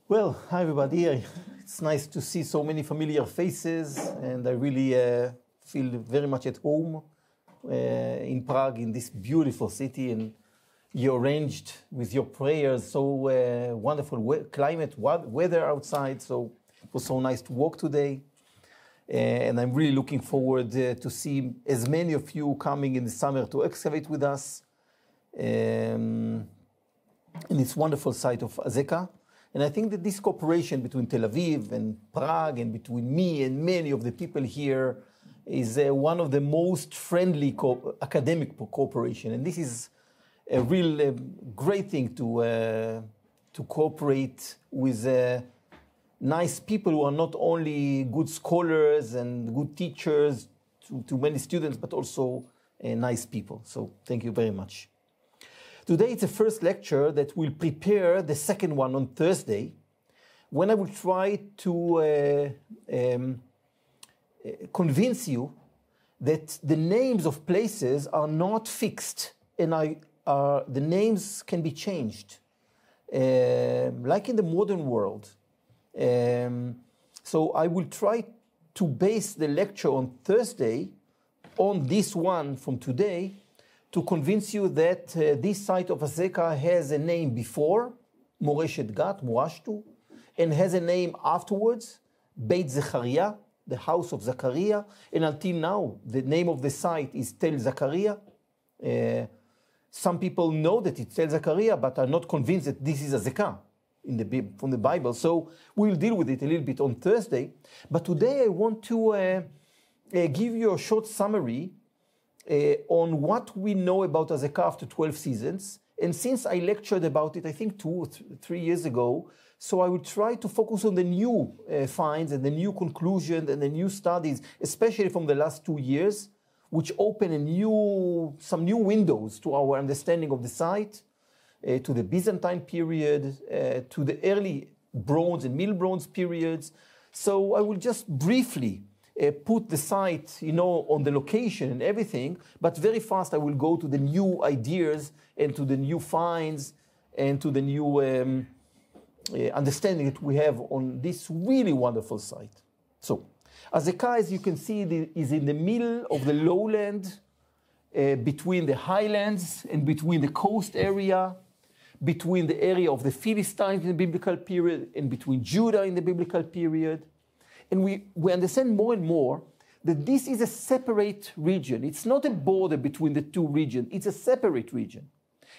Well, hi everybody. It's nice to see so many familiar faces, and I really feel very much at home in Prague, in this beautiful city. And you arranged with your prayers so wonderful climate, weather outside. So it was so nice to walk today. And I'm really looking forward to see as many of you coming in the summer to excavate with us in this wonderful site of Azekah. And I think that this cooperation between Tel Aviv and Prague and between me and many of the people here is one of the most friendly academic cooperation. And this is a real great thing to cooperate with nice people who are not only good scholars and good teachers to many students, but also nice people. So thank you very much. Today it's the first lecture that will prepare the second one on Thursday, when I will try to convince you that the names of places are not fixed and the names can be changed, like in the modern world. So I will try to base the lecture on Thursday on this one from today, to convince you that this site of Azekah has a name before, Moreshet Gat, Morashtu, and has a name afterwards, Beit Zechariah, the house of Zachariah, and until now, the name of the site is Tel Zechariah. Some people know that it's Tel Zechariah, but are not convinced that this is Azekah from the Bible. So we'll deal with it a little bit on Thursday. But today I want to give you a short summary on what we know about Azekah after 12 seasons. And since I lectured about it, I think 2 or 3 years ago, so I will try to focus on the new finds and the new conclusions and the new studies, especially from the last 2 years, which open some new windows to our understanding of the site, to the Byzantine period, to the early Bronze and Middle Bronze periods. So I will just briefly put the site, on the location and everything, but very fast I will go to the new ideas and to the new finds and to the new understanding that we have on this really wonderful site. So, Azekah, as you can see, is in the middle of the lowland, between the highlands and between the coast area, between the area of the Philistines in the biblical period and between Judah in the biblical period. And we understand more and more that this is a separate region. It's not a border between the two regions. It's a separate region.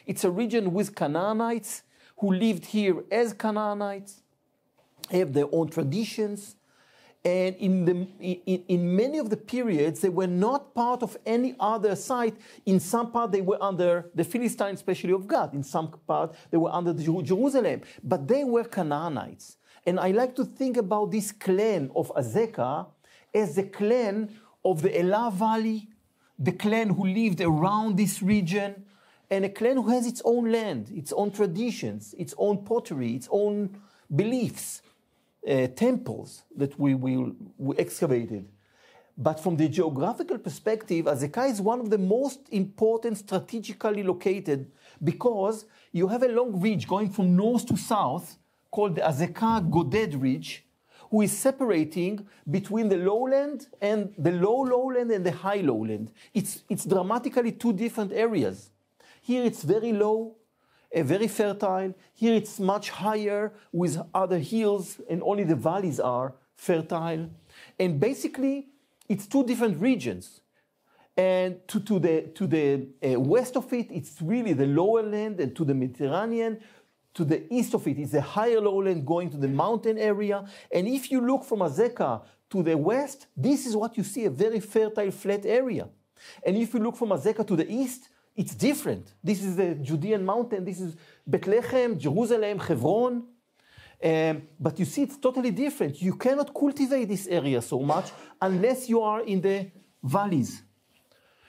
It's a region with Canaanites who lived here as Canaanites, have their own traditions. And in many of the periods, they were not part of any other site. In some part, they were under the Philistines, especially of God. In some part, they were under Jerusalem. But they were Canaanites. And I like to think about this clan of Azekah as the clan of the Elah Valley, the clan who lived around this region, and a clan who has its own land, its own traditions, its own pottery, its own beliefs, temples that we excavated. But from the geographical perspective, Azekah is one of the most important strategically located, because you have a long ridge going from north to south, called the Azekah Goded Ridge, who is separating between the lowland and the low lowland and the high lowland. It's dramatically two different areas. Here it's very low, very fertile. Here it's much higher with other hills, and only the valleys are fertile. And basically, it's two different regions. And to the west of it, it's really the lower land, and to the Mediterranean. To the east of it is the higher lowland going to the mountain area. And if you look from Azekah to the west, this is what you see, a very fertile, flat area. And if you look from Azekah to the east, it's different. This is the Judean mountain. This is Bethlehem, Jerusalem, Hebron. But you see, it's totally different. You cannot cultivate this area so much unless you are in the valleys.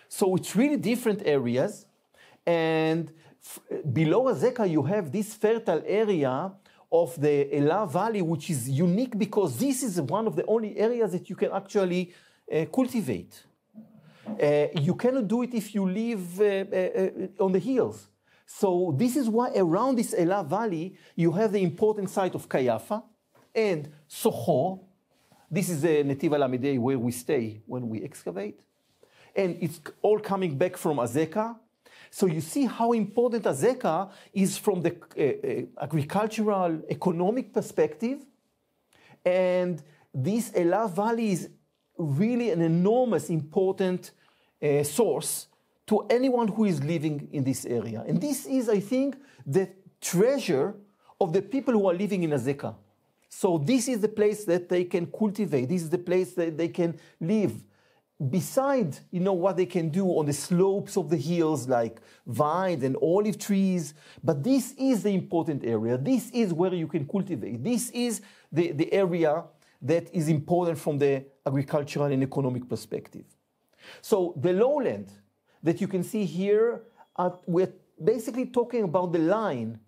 So it's really different areas. And below Azekah, you have this fertile area of the Elah Valley, which is unique because this is one of the only areas that you can actually cultivate. You cannot do it if you live on the hills. So this is why around this Elah Valley, you have the important site of Kayafa and Sochor. This is the Netiv Alamedei where we stay when we excavate. And it's all coming back from Azekah. So you see how important Azekah is from the agricultural, economic perspective. And this Elah Valley is really an enormous, important source to anyone who is living in this area. And this is, I think, the treasure of the people who are living in Azekah. So this is the place that they can cultivate. This is the place that they can live. Beside, what they can do on the slopes of the hills, like vines and olive trees. But this is the important area. This is where you can cultivate. This is the area that is important from the agricultural and economic perspective. So the lowland that you can see here, we're basically talking about the line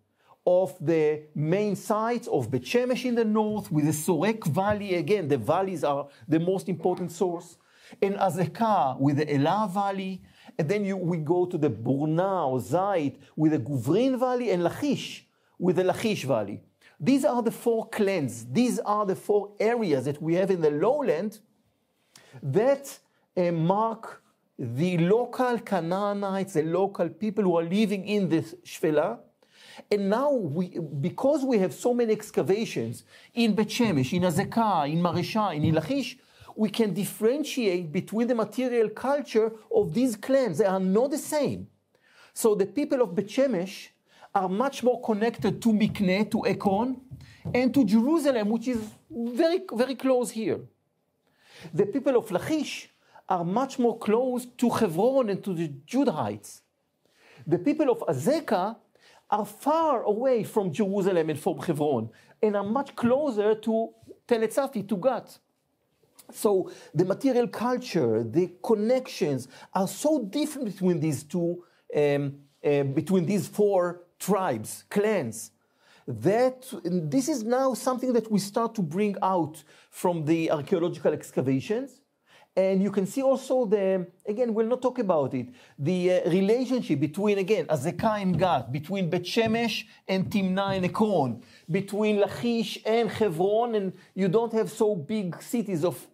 of the main sites of Bet Shemesh in the north, with the Sorek Valley. Again, the valleys are the most important source. And Azekah with the Elah Valley. And then we go to the Burna or Zayit with the Guvrin Valley, and Lachish with the Lachish Valley. These are the four clans. These are the four areas that we have in the lowland that mark the local Canaanites, the local people who are living in this Shfela. And now, because we have so many excavations in Bet Shemesh, in Azekah, in Maresha, in Lachish, we can differentiate between the material culture of these clans. They are not the same. So the people of Bet Shemesh are much more connected to Mikneh, to Ekron, and to Jerusalem, which is very, very close here. The people of Lachish are much more close to Hebron and to the Judahites. The people of Azekah are far away from Jerusalem and from Hebron, and are much closer to Tel Aviv, to Gat. So the material culture, the connections are so different between these two, between these four tribes, clans, that this is now something that we start to bring out from the archaeological excavations. And you can see also again, we'll not talk about it, the relationship between, again, Azekah and Gat, between Bet Shemesh and Timnah and Ekron, between Lachish and Hebron, and you don't have so big cities of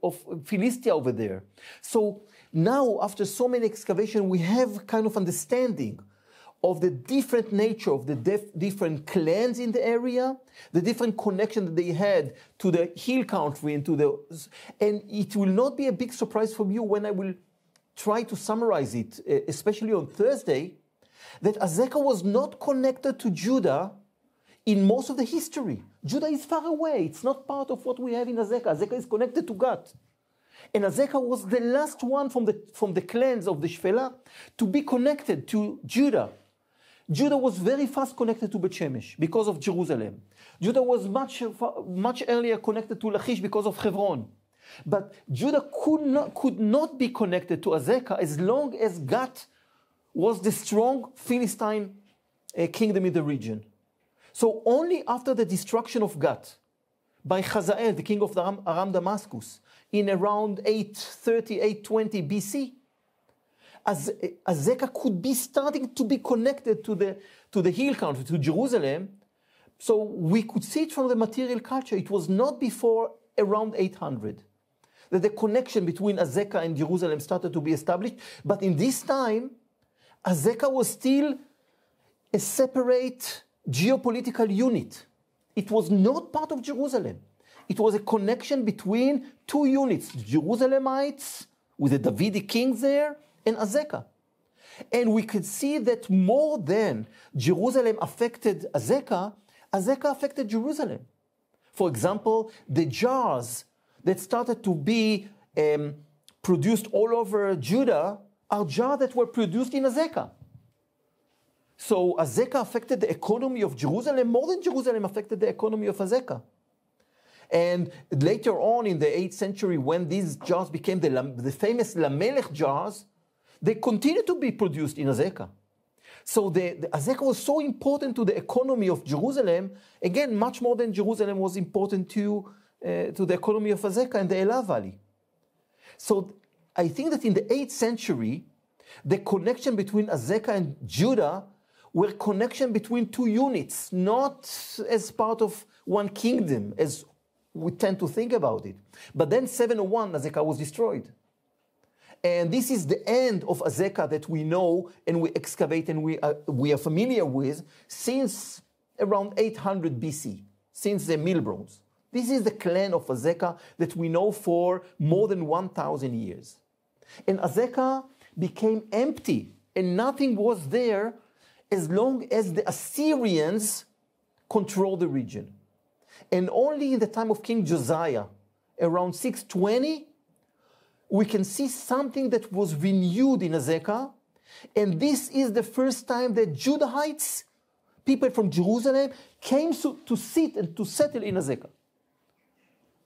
Philistia over there. So now, after so many excavations, we have kind of understanding of the different nature of the different clans in the area, the different connection that they had to the hill country and and it will not be a big surprise for you when I will try to summarize it, especially on Thursday, that Azekah was not connected to Judah in most of the history. Judah is far away. It's not part of what we have in Azekah. Azekah is connected to Gat. And Azekah was the last one from the clans of the Shfela to be connected to Judah. Judah was very fast connected to Bet Shemesh because of Jerusalem. Judah was much earlier connected to Lachish because of Hebron. But Judah could not be connected to Azekah as long as Gat was the strong Philistine kingdom in the region. So only after the destruction of Gat by Hazael, the king of Aram Damascus, in around 830, 820 BC, Azekah could be starting to be connected to the hill country, to Jerusalem. So we could see it from the material culture. It was not before around 800 that the connection between Azekah and Jerusalem started to be established. But in this time, Azekah was still a separate geopolitical unit. It was not part of Jerusalem. It was a connection between two units, Jerusalemites with the Davidic kings there, and Azekah. And we could see that more than Jerusalem affected Azekah, Azekah affected Jerusalem. For example, the jars that started to be produced all over Judah are jars that were produced in Azekah. So Azekah affected the economy of Jerusalem more than Jerusalem affected the economy of Azekah. And later on in the 8th century, when these jars became the famous Lamelech jars, they continued to be produced in Azekah. So the Azekah was so important to the economy of Jerusalem, again, much more than Jerusalem was important to the economy of Azekah and the Elah Valley. So I think that in the 8th century, the connection between Azekah and Judah were connection between two units, not as part of one kingdom, as we tend to think about it. But then 701, Azekah was destroyed. And this is the end of Azekah that we know and we excavate and we are familiar with since around 800 BC, since the Milbrons. This is the clan of Azekah that we know for more than 1,000 years. And Azekah became empty and nothing was there as long as the Assyrians controlled the region. And only in the time of King Josiah, around 620, we can see something that was renewed in Azekah. And this is the first time that Judahites, people from Jerusalem, came to sit and to settle in Azekah,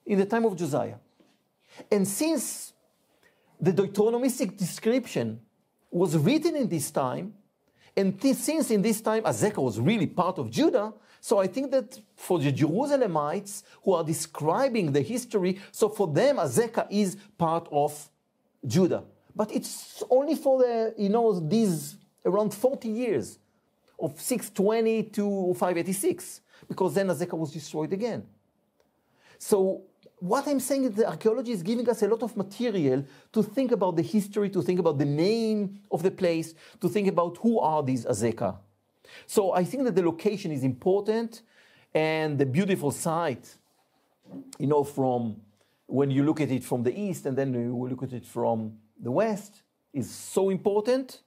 in the time of Josiah. And since the Deuteronomistic description was written in this time, and since in this time Azekah was really part of Judah, so I think that for the Jerusalemites who are describing the history, so for them Azekah is part of Judah. But it's only for the, these around 40 years, of 620 to 586, because then Azekah was destroyed again. So what I'm saying is the archaeology is giving us a lot of material to think about the history, to think about the name of the place, to think about who are these Azekah. So I think that the location is important, and the beautiful site, from when you look at it from the east and then you look at it from the west, is so important.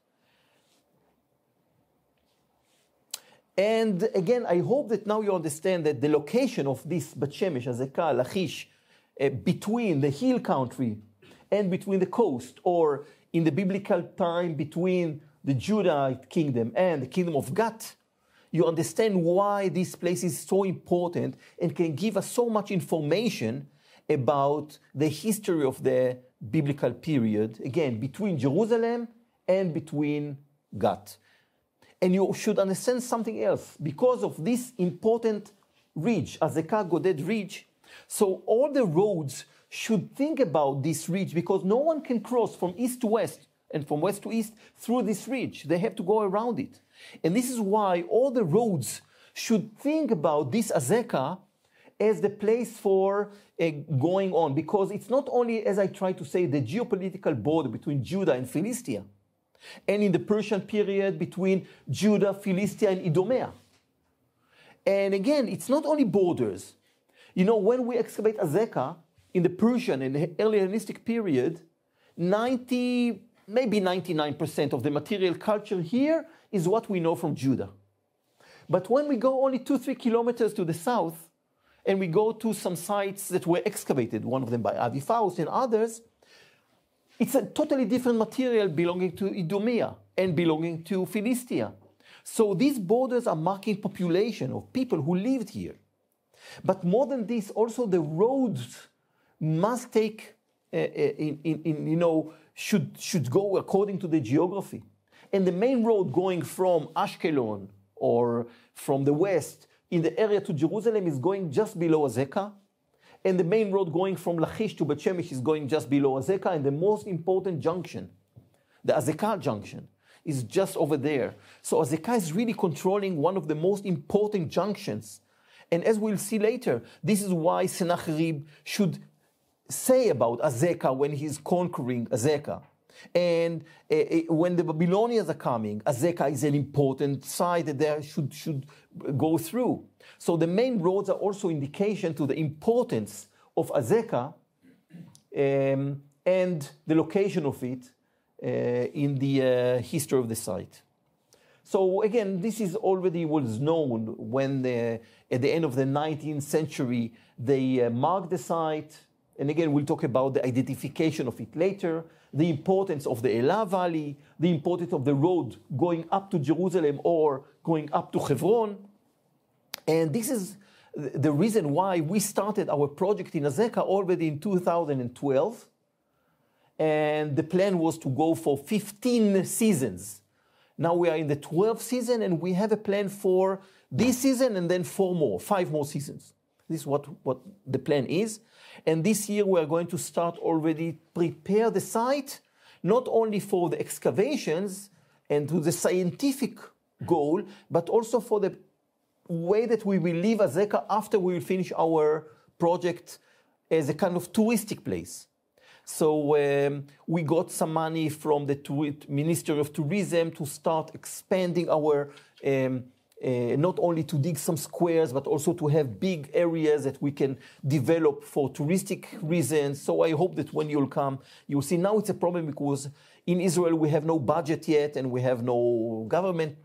And again, I hope that now you understand that the location of this Bet Shemesh, Azekah, Lachish, between the hill country and between the coast, or in the biblical time between the Judahite kingdom and the kingdom of Gat, you understand why this place is so important and can give us so much information about the history of the biblical period, again, between Jerusalem and between Gat. And you should understand something else. Because of this important ridge, Azekah Goded ridge, so all the roads should think about this ridge, because no one can cross from east to west and from west to east through this ridge. They have to go around it. And this is why all the roads should think about this Azekah as the place for going on, because it's not only, as I try to say, the geopolitical border between Judah and Philistia, and in the Persian period between Judah, Philistia, and Idumea. And again, it's not only borders. When we excavate Azekah in the Persian and the early Hellenistic period, maybe 99% of the material culture here is what we know from Judah. But when we go only 2-3 kilometers to the south, and we go to some sites that were excavated, one of them by Avi Faust and others, it's a totally different material belonging to Idumea and belonging to Philistia. So these borders are marking population of people who lived here. But more than this, also the roads must take, should go according to the geography. And the main road going from Ashkelon or from the west in the area to Jerusalem is going just below Azekah. And the main road going from Lachish to Bet Shemesh is going just below Azekah. And the most important junction, the Azekah junction, is just over there. So Azekah is really controlling one of the most important junctions. And as we'll see later, this is why Sennacherib should say about Azekah when he's conquering Azekah. And when the Babylonians are coming, Azekah is an important site that they should go through. So the main roads are also indication to the importance of Azekah and the location of it in the history of the site. So again, this is already was known when at the end of the 19th century, they marked the site. And again, we'll talk about the identification of it later, the importance of the Elah Valley, the importance of the road going up to Jerusalem or going up to Hebron. And this is the reason why we started our project in Azekah already in 2012. And the plan was to go for 15 seasons. Now we are in the 12th season, and we have a plan for this season and then 5 more seasons. This is what the plan is. And this year we are going to start already prepare the site, not only for the excavations and to the scientific goal, but also for the way that we will leave Azekah after we will finish our project as a kind of touristic place. So we got some money from the Ministry of Tourism to start expanding our, not only to dig some squares, but also to have big areas that we can develop for touristic reasons. So I hope that when you'll come, you'll see. Now it's a problem because in Israel we have no budget yet and we have no government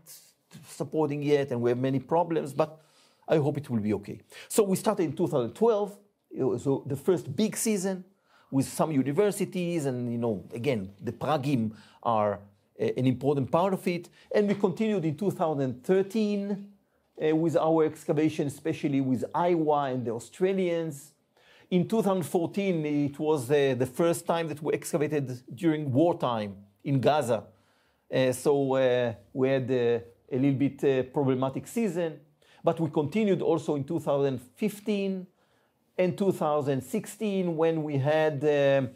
supporting yet and we have many problems, but I hope it will be okay. So we started in 2012, so the first big season, with some universities, and again, the Pragim are an important part of it. And we continued in 2013 with our excavation, especially with Iowa and the Australians. In 2014, it was the first time that we excavated during wartime in Gaza. So we had a little bit problematic season, but we continued also in 2015, in 2016, when we had the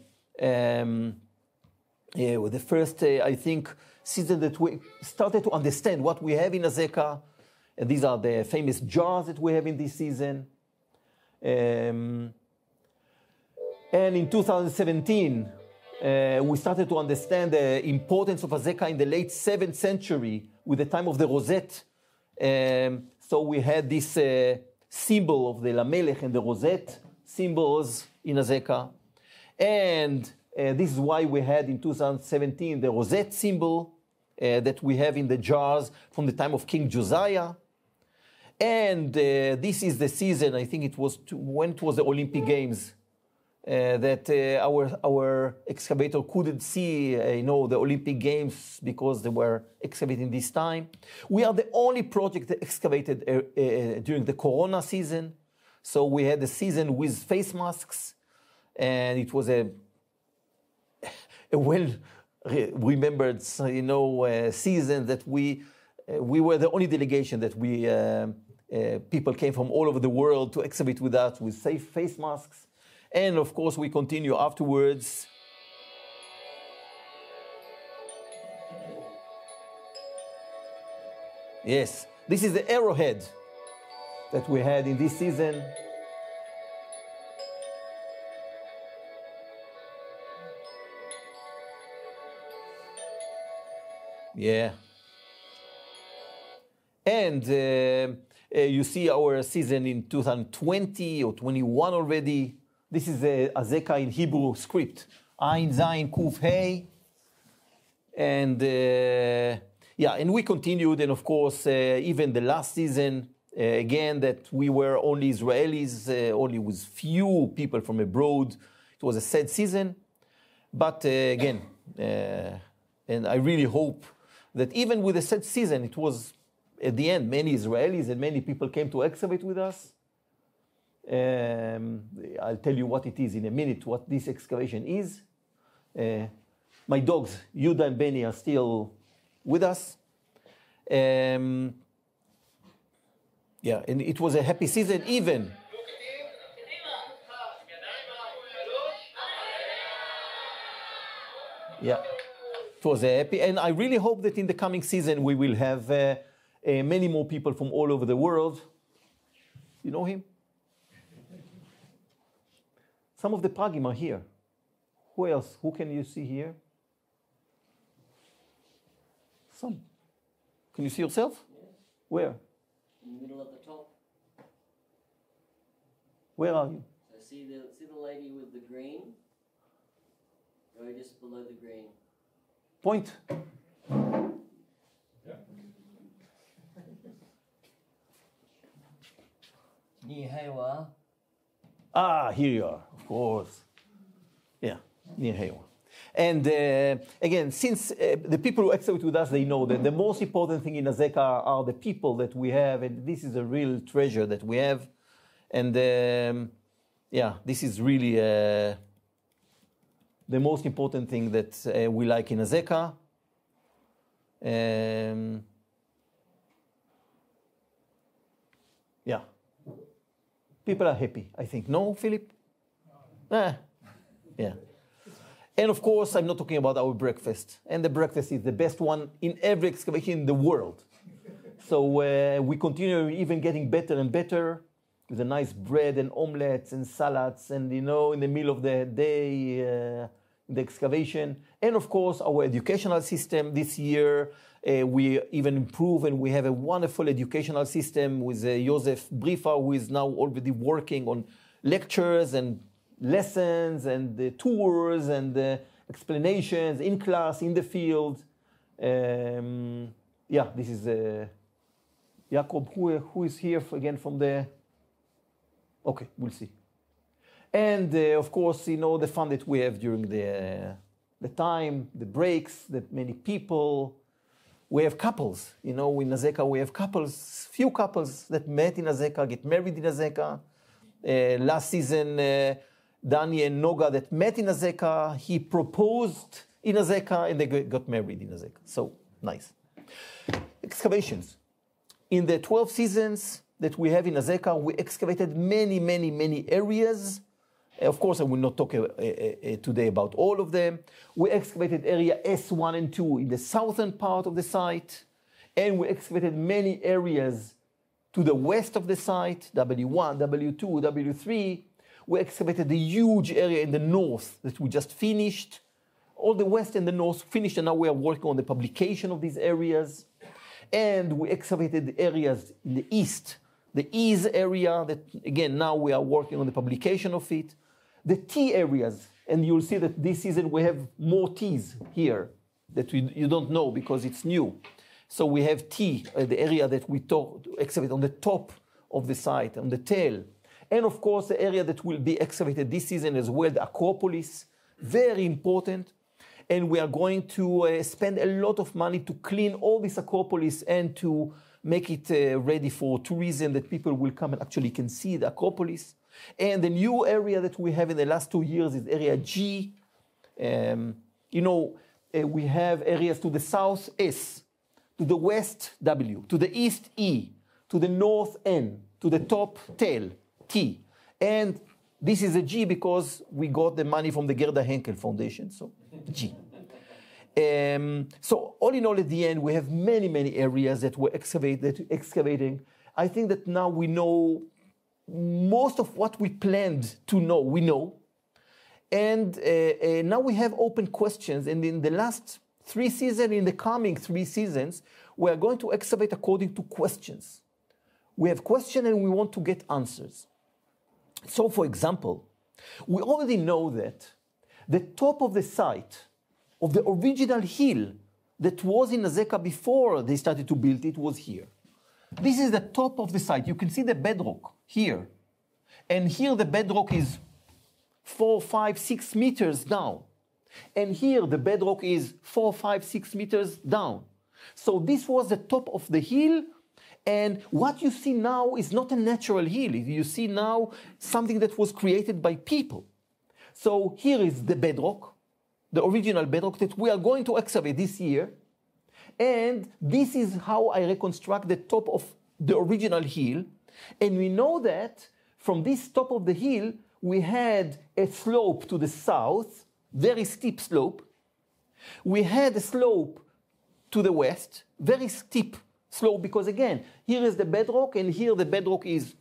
first, I think, season that we started to understand what we have in Azekah. And these are the famous jars that we have in this season. And in 2017, we started to understand the importance of Azekah in the late 7th century with the time of the Rosette. So we had this symbol of the Lamelech and the Rosette symbols in Azekah. And this is why we had in 2017 the Rosette symbol that we have in the jars from the time of King Josiah. And this is the season, I think it was when it was the Olympic Games, that our excavator couldn't see the Olympic Games because they were excavating this time. We are the only project that excavated during the Corona season. So we had a season with face masks, and it was a well-remembered season that we were the only delegation that people came from all over the world to excavate with us with safe face masks. And of course, we continue afterwards. Yes, this is the arrowhead that we had in this season. Yeah. And you see our season in 2020 or 21 already. This is the Azekah in Hebrew script. Ein, Zayin, Kuf, Hey. And and we continued. And of course, even the last season, again, that we were only Israelis, only with few people from abroad. It was a sad season. But again, and I really hope that even with a sad season, it was, at the end, many Israelis and many people came to excavate with us. I'll tell you what it is in a minute, what this excavation is. My dogs, Yuda and Benny, are still with us. And it was a happy season even. Yeah, it was a happy, and I really hope that in the coming season we will have many more people from all over the world. You know him? Some of the Pragim are here. Who else? Who can you see here? Some. Can you see yourself? Yes. Where? In the middle at the top. Where are you? So see the lady with the green? Go just below the green. Point. Near Ah, here you are, of course. Yeah, near Hayward. And again, since the people who excavate with us, they know that the most important thing in Azekah are the people that we have, and this is a real treasure that we have. And this is really the most important thing that we like in Azekah. People are happy, I think. No, Philip? Yeah. And of course, I'm not talking about our breakfast. And the breakfast is the best one in every excavation in the world. So we continue even getting better and better with a nice bread and omelets and salads and, you know, in the middle of the day, the excavation. And of course, our educational system this year, we even improve, and we have a wonderful educational system with Joseph Briefer, who is now already working on lectures and lessons and tours and explanations in class, in the field. Yeah, this is Jacob, who is here again from the... Okay, we'll see. And of course, you know, the fun that we have during the time, the breaks, that many people. We have couples, you know, in Azekah we have couples, few couples that met in Azekah, get married in Azekah. Last season, Dani and Noga that met in Azekah, he proposed in Azekah and they got married in Azekah. So, nice. Excavations. In the 12 seasons that we have in Azekah, we excavated many areas. Of course, I will not talk today about all of them. We excavated area S1 and 2 in the southern part of the site, and we excavated many areas to the west of the site, W1, W2, W3. We excavated the huge area in the north that we just finished. All the west and the north finished, and now we are working on the publication of these areas. And we excavated areas in the east, the east area that, again, now we are working on the publication of it. The T areas, and you'll see that this season we have more T's here that you don't know because it's new. So we have T, the area that we excavate on the top of the site, on the tail. And of course, the area that will be excavated this season as well, the Acropolis, very important. And we are going to spend a lot of money to clean all this Acropolis and to make it ready for tourism, that people will come and actually can see the Acropolis. And the new area that we have in the last 2 years is area G. You know, we have areas to the south, S, to the west, W, to the east, E, to the north, N, to the top, tail, T. And this is a G because we got the money from the Gerda Henkel Foundation, so G. So all in all, at the end, we have many areas that we're excavating. I think that now we know most of what we planned to know, we know. And now we have open questions. And in the last 3 seasons, in the coming 3 seasons, we are going to excavate according to questions. We have questions and we want to get answers. So, for example, we already know that the top of the site of the original hill that was in Azekah before they started to build it was here. This is the top of the site. You can see the bedrock here. And here the bedrock is 4, 5, 6 meters down. And here the bedrock is 4, 5, 6 meters down. So this was the top of the hill. And what you see now is not a natural hill. You see now something that was created by people. So here is the bedrock, the original bedrock that we are going to excavate this year. And this is how I reconstruct the top of the original hill. And we know that from this top of the hill, we had a slope to the south, very steep slope. We had a slope to the west, very steep slope, because again, here is the bedrock, and here the bedrock is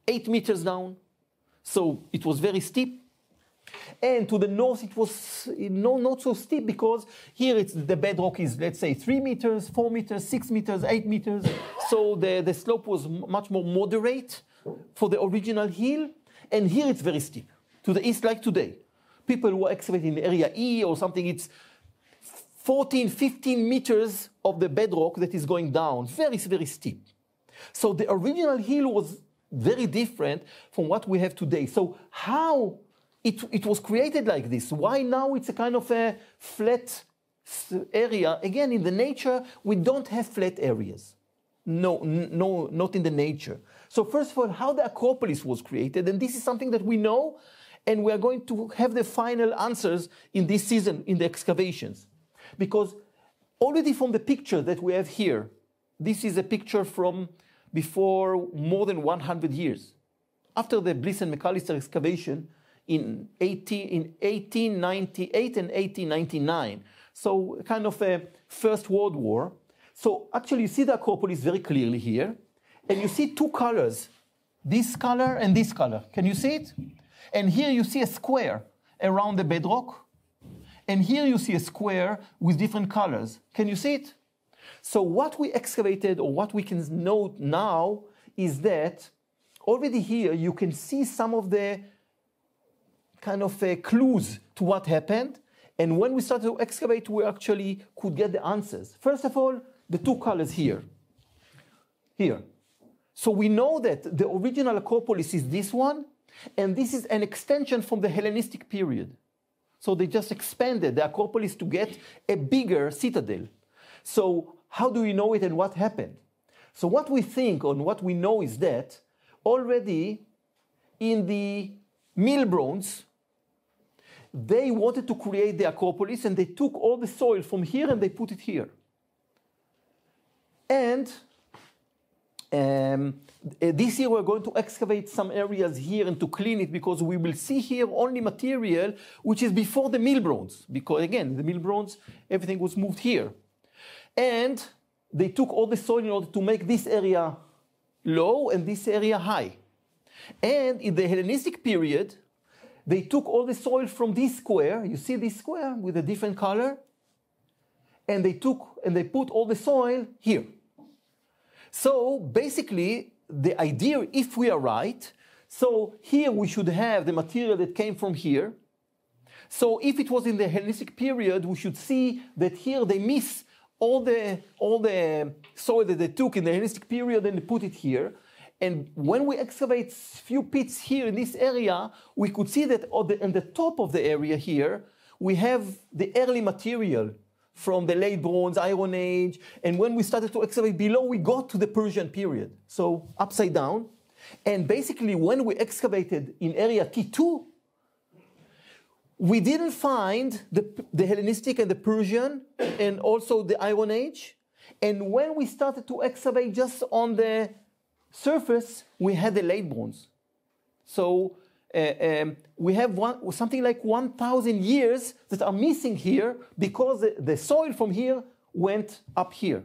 8 meters down. So it was very steep. And to the north, it was not so steep, because here the bedrock is, let's say, 3 meters, 4 meters, 6 meters, 8 meters. So the slope was much more moderate for the original hill. And here it's very steep, to the east like today. People who are excavating in area E or something, it's 14, 15 meters of the bedrock that is going down, very, very steep. So the original hill was very different from what we have today. So how it was created like this? Why now it's a kind of a flat area? Again, in the nature, we don't have flat areas. No, not in the nature. So first of all, how the Acropolis was created, and this is something that we know, and we are going to have the final answers in this season in the excavations. Because already from the picture that we have here, this is a picture from before more than 100 years. After the Bliss and McAllister excavation in 1898 and 1899, so kind of a First World War. So actually, you see the Acropolis very clearly here, and you see two colors, this color and this color. Can you see it? And here you see a square around the bedrock, and here you see a square with different colors. Can you see it? So what we excavated, or what we can note now, is that already here you can see some of the kind of clues to what happened. And when we started to excavate, we actually could get the answers. First of all, the two colors here. So we know that the original Acropolis is this one, and this is an extension from the Hellenistic period. So they just expanded the Acropolis to get a bigger citadel. So how do we know it and what happened? So what we think and what we know is that already in the Mill Bronze, they wanted to create the Acropolis, and they took all the soil from here and they put it here. And this year we're going to excavate some areas here and to clean it, because we will see here only material which is before the Mill Bronze. Because again, the Mill Bronze, everything was moved here. And they took all the soil in order to make this area low and this area high. And in the Hellenistic period, they took all the soil from this square. You see this square with a different color? And they put all the soil here. So basically, the idea, if we are right, so here we should have the material that came from here. So if it was in the Hellenistic period, we should see that here they miss all the soil that they took in the Hellenistic period and they put it here. And when we excavate few pits here in this area, we could see that on the top of the area here, we have the early material from the late Bronze, Iron Age. And when we started to excavate below, we got to the Persian period. So upside down. And basically, when we excavated in area T2, we didn't find the Hellenistic and the Persian and also the Iron Age. And when we started to excavate just on the surface, we had the late Bronze. So we have something like 1,000 years that are missing here because the soil from here went up here.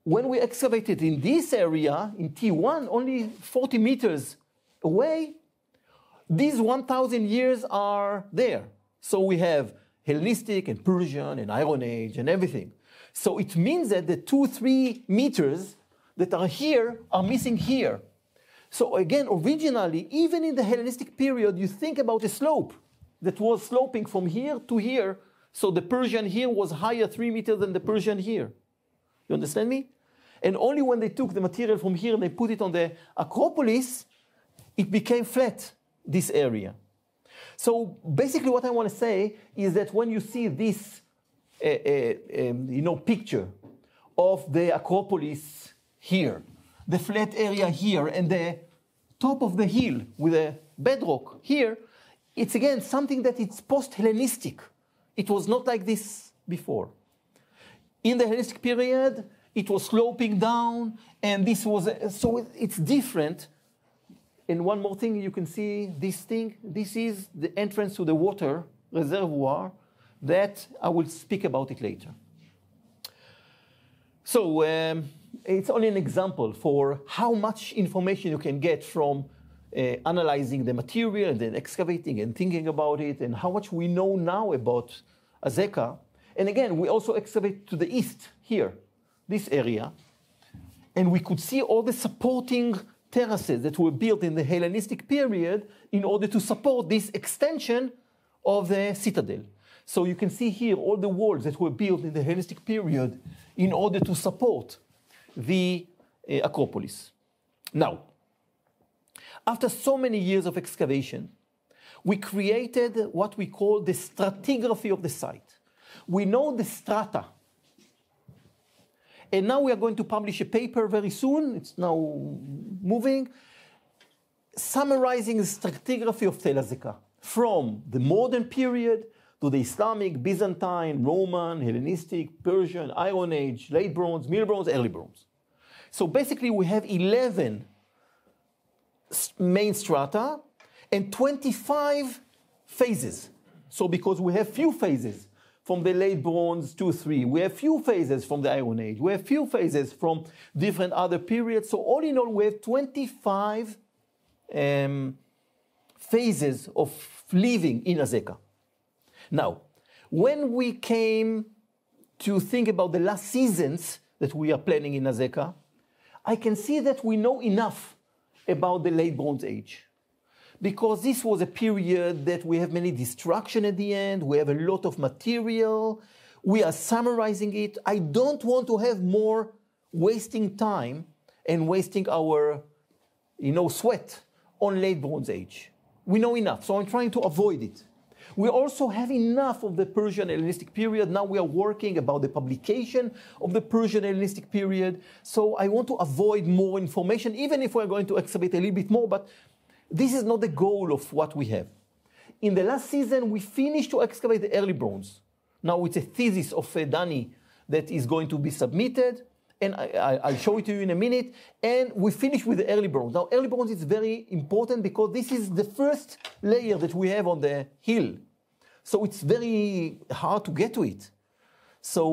When we excavated in this area, in T1, only 40 meters away, these 1,000 years are there. So we have Hellenistic and Persian and Iron Age and everything. So it means that the 2-3 meters that are here are missing here. So again, originally, even in the Hellenistic period, you think about a slope that was sloping from here to here. So the Persian here was higher 3 meters than the Persian here. You understand me? And only when they took the material from here and they put it on the Acropolis, it became flat, this area. So basically what I want to say is that when you see this picture of the Acropolis here, the flat area here, and the top of the hill with a bedrock here, it's again something that it's post-Hellenistic. It was not like this before. In the Hellenistic period, it was sloping down, and this was, so it's different. And one more thing, you can see this thing. This is the entrance to the water reservoir that I will speak about it later. So it's only an example for how much information you can get from analyzing the material and then excavating and thinking about it, and how much we know now about Azekah. And again, we also excavate to the east here, this area, and we could see all the supporting terraces that were built in the Hellenistic period in order to support this extension of the citadel. So you can see here all the walls that were built in the Hellenistic period in order to support the Acropolis. Now, after so many years of excavation, we created what we call the stratigraphy of the site. We know the strata. And now we are going to publish a paper very soon, it's now moving, summarizing the stratigraphy of Tel Azekah from the modern period to the Islamic, Byzantine, Roman, Hellenistic, Persian, Iron Age, late Bronze, Middle Bronze, early Bronze. So basically we have 11 main strata and 25 phases. So because we have few phases, from the late Bronze to 3. We have few phases from the Iron Age. We have few phases from different other periods. So all in all, we have 25 phases of living in Azekah. Now, when we came to think about the last seasons that we are planning in Azekah, I can see that we know enough about the late Bronze Age. Because this was a period that we have many destruction at the end, we have a lot of material, we are summarizing it. I don't want to have more wasting time and wasting our, sweat on late Bronze Age. We know enough, so I'm trying to avoid it. We also have enough of the Persian Hellenistic period. Now we are working about the publication of the Persian Hellenistic period. So I want to avoid more information, even if we're going to excavate a little bit more, but this is not the goal of what we have. In the last season, we finished to excavate the early bronze. Now it's a thesis of Danny that is going to be submitted, and I'll show it to you in a minute. And we finished with the early bronze. Now, early bronze is very important because this is the first layer that we have on the hill. So it's very hard to get to it. So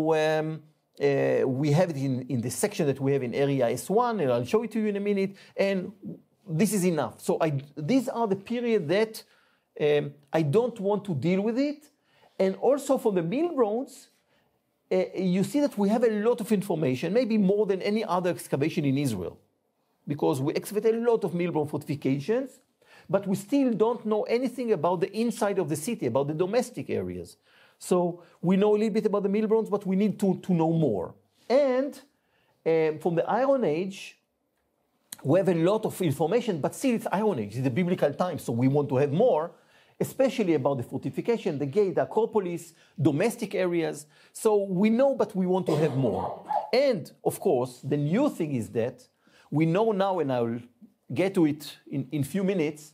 we have it in the section that we have in area S1, and I'll show it to you in a minute. And this is enough. So these are the period that I don't want to deal with it. And also for the middle bronze, you see that we have a lot of information, maybe more than any other excavation in Israel, because we excavate a lot of middle bronze fortifications, but we still don't know anything about the inside of the city, about the domestic areas. So we know a little bit about the middle bronze, but we need to know more. And from the Iron Age, we have a lot of information, but still it's Iron Age, it's the biblical time, so we want to have more, especially about the fortification, the gate, the Acropolis, domestic areas. So we know, but we want to have more. And, of course, the new thing is that we know now, and I'll get to it in a few minutes,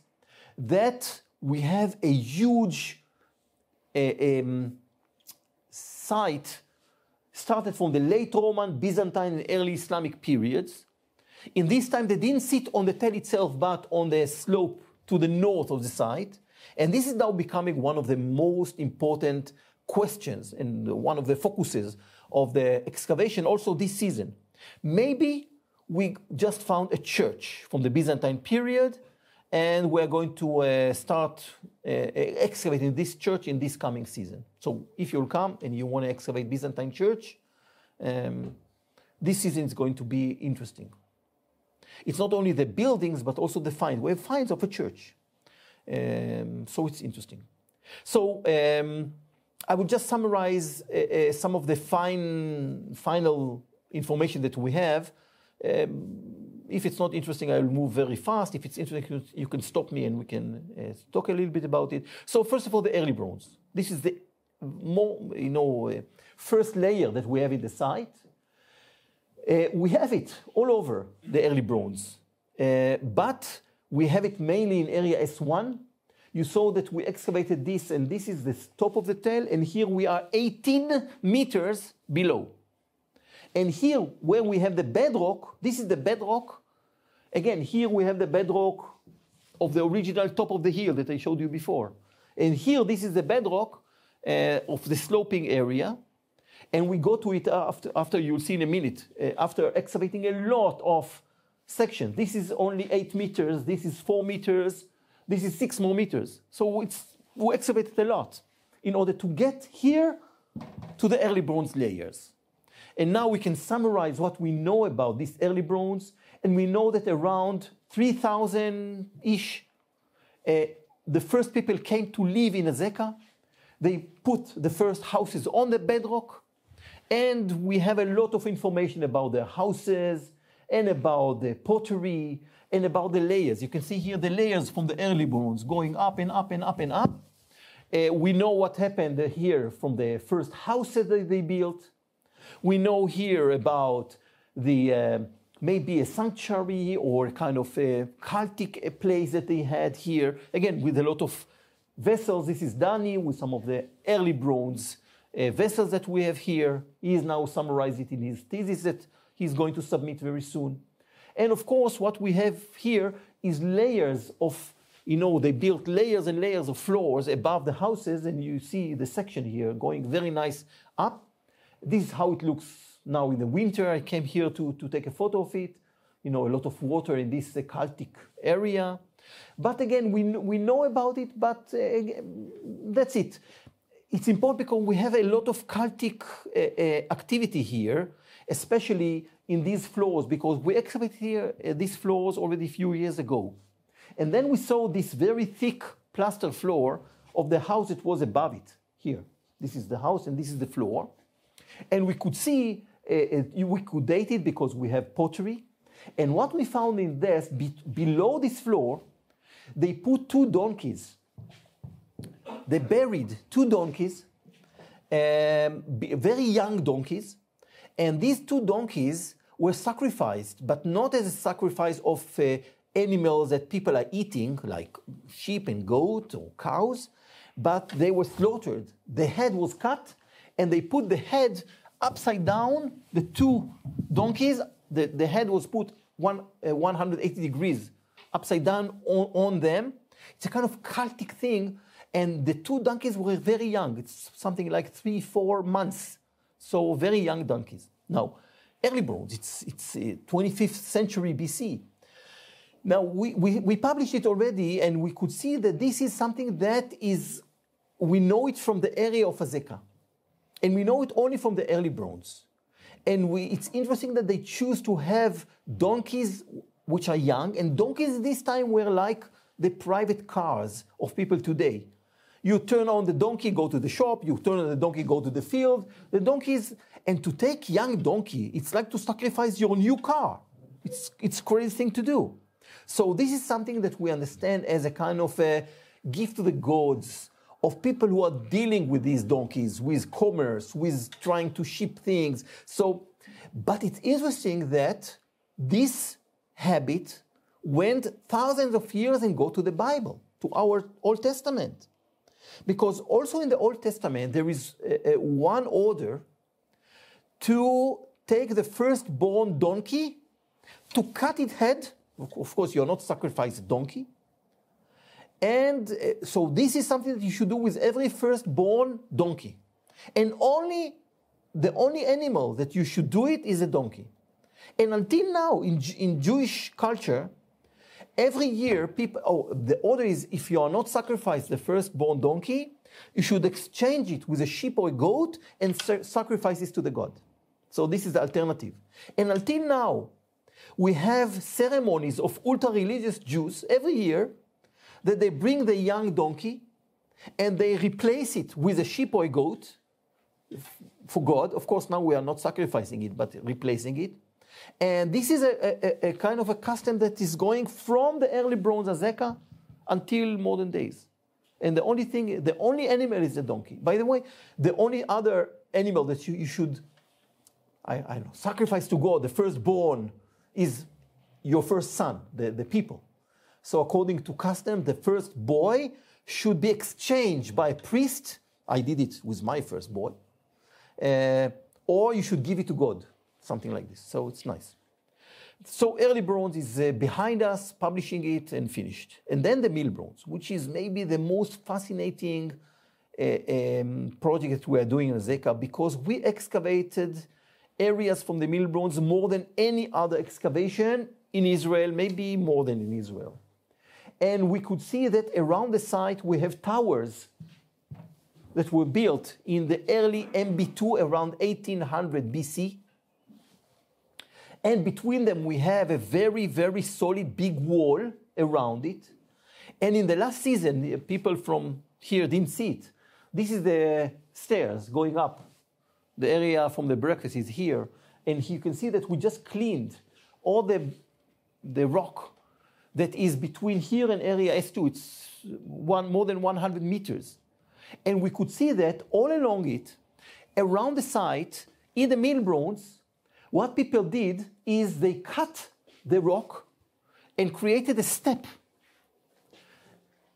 that we have a huge site started from the late Roman, Byzantine, and early Islamic periods. In this time, they didn't sit on the Tel itself, but on the slope to the north of the site. And this is now becoming one of the most important questions and one of the focuses of the excavation also this season. Maybe we just found a church from the Byzantine period, and we're going to start excavating this church in this coming season. So if you'll come and you want to excavate Byzantine church, this season is going to be interesting. It's not only the buildings, but also the finds. We have finds of a church. So it's interesting. So I would just summarize some of the final information that we have. If it's not interesting, I'll move very fast. If it's interesting, you can stop me and we can talk a little bit about it. So first of all, the early bronze. This is the first layer that we have in the site. We have it all over the early bronze, but we have it mainly in area S1. You saw that we excavated this, and this is the top of the Tel, and here we are 18 meters below. And here, where we have the bedrock, this is the bedrock. Again, here we have the bedrock of the original top of the hill that I showed you before. And here, this is the bedrock of the sloping area. And we go to it after you'll see in a minute, after excavating a lot of sections. This is only 8 meters, this is 4 meters, this is 6 more meters. So we excavated a lot in order to get here to the early bronze layers. And now we can summarize what we know about this early bronze, and we know that around 3,000-ish, the first people came to live in Azekah. They put the first houses on the bedrock, and we have a lot of information about their houses, and about the pottery, and about the layers. You can see here the layers from the early bronze going up and up and up and up. We know what happened here from the first houses that they built. We know here about the maybe a sanctuary or kind of a cultic place that they had here. Again, with a lot of vessels. This is Danny with some of the early bronze vessels that we have here. He is now summarized it in his thesis that he's going to submit very soon. And of course, what we have here is layers of you know, they built layers and layers of floors above the houses, and you see the section here going very nice up. This is how it looks now in the winter. I came here to take a photo of it. You know, a lot of water in this cultic area. But again, we know about it, but that's it. It's important because we have a lot of cultic activity here, especially in these floors, because we excavated here these floors already a few years ago. And then we saw this very thick plaster floor of the house that was above it, here. This is the house and this is the floor. And we could see, we could date it because we have pottery. And what we found in this, below this floor, they put 2 donkeys. They buried 2 donkeys, very young donkeys. And these 2 donkeys were sacrificed, but not as a sacrifice of animals that people are eating, like sheep and goat or cows, but they were slaughtered. The head was cut, and they put the head upside down, the 2 donkeys. The head was put 180 degrees upside down on them. It's a kind of cultic thing, and the 2 donkeys were very young. It's something like 3-4 months, so very young donkeys. Now, early bronze, it's 25th century BC. Now, we published it already, and we could see that this is something that is, we know it from the area of Azekah. And we know it only from the early bronze. And it's interesting that they choose to have donkeys which are young, and donkeys this time were like the private cars of people today. You turn on the donkey, go to the shop, you turn on the donkey, go to the field. The donkeys, and to take young donkey, it's like to sacrifice your new car. It's a crazy thing to do. So this is something that we understand as a kind of a gift to the gods of people who are dealing with these donkeys, with commerce, with trying to ship things. So, but it's interesting that this habit went thousands of years and go to the Bible, to our Old Testament. Because also in the Old Testament, there is one order to take the firstborn donkey, to cut its head. Of course, you're not sacrificing a donkey. And so this is something that you should do with every firstborn donkey. And the only animal that you should do it is a donkey. And until now, in Jewish culture, every year, the order is, if you are not sacrificed the firstborn donkey, you should exchange it with a sheep or a goat and sacrifice it to the god. So this is the alternative. And until now, we have ceremonies of ultra-religious Jews every year that they bring the young donkey and they replace it with a sheep or a goat for God. Of course, now we are not sacrificing it, but replacing it. And this is a kind of a custom that is going from the early Bronze Azekah until modern days. And the only animal is the donkey. By the way, the only other animal that you should, I don't know, sacrifice to God, the firstborn, is your first son, the people. So according to custom, the first boy should be exchanged by a priest. I did it with my first boy. Or you should give it to God, something like this. So it's nice. So early bronze is behind us, publishing it and finished. And then the middle bronze, which is maybe the most fascinating project that we are doing in Azekah, because we excavated areas from the middle bronze more than any other excavation in Israel, maybe more than in Israel. And we could see that around the site we have towers that were built in the early MB2 around 1800 BC. And between them we have a very, very solid big wall around it. And in the last season, people from here didn't see it. This is the stairs going up. The area from the breakfast is here. And you can see that we just cleaned all the rock that is between here and area S2. It's more than 100 meters. And we could see that all along it, around the site, in the middle bronze, what people did is they cut the rock and created a step.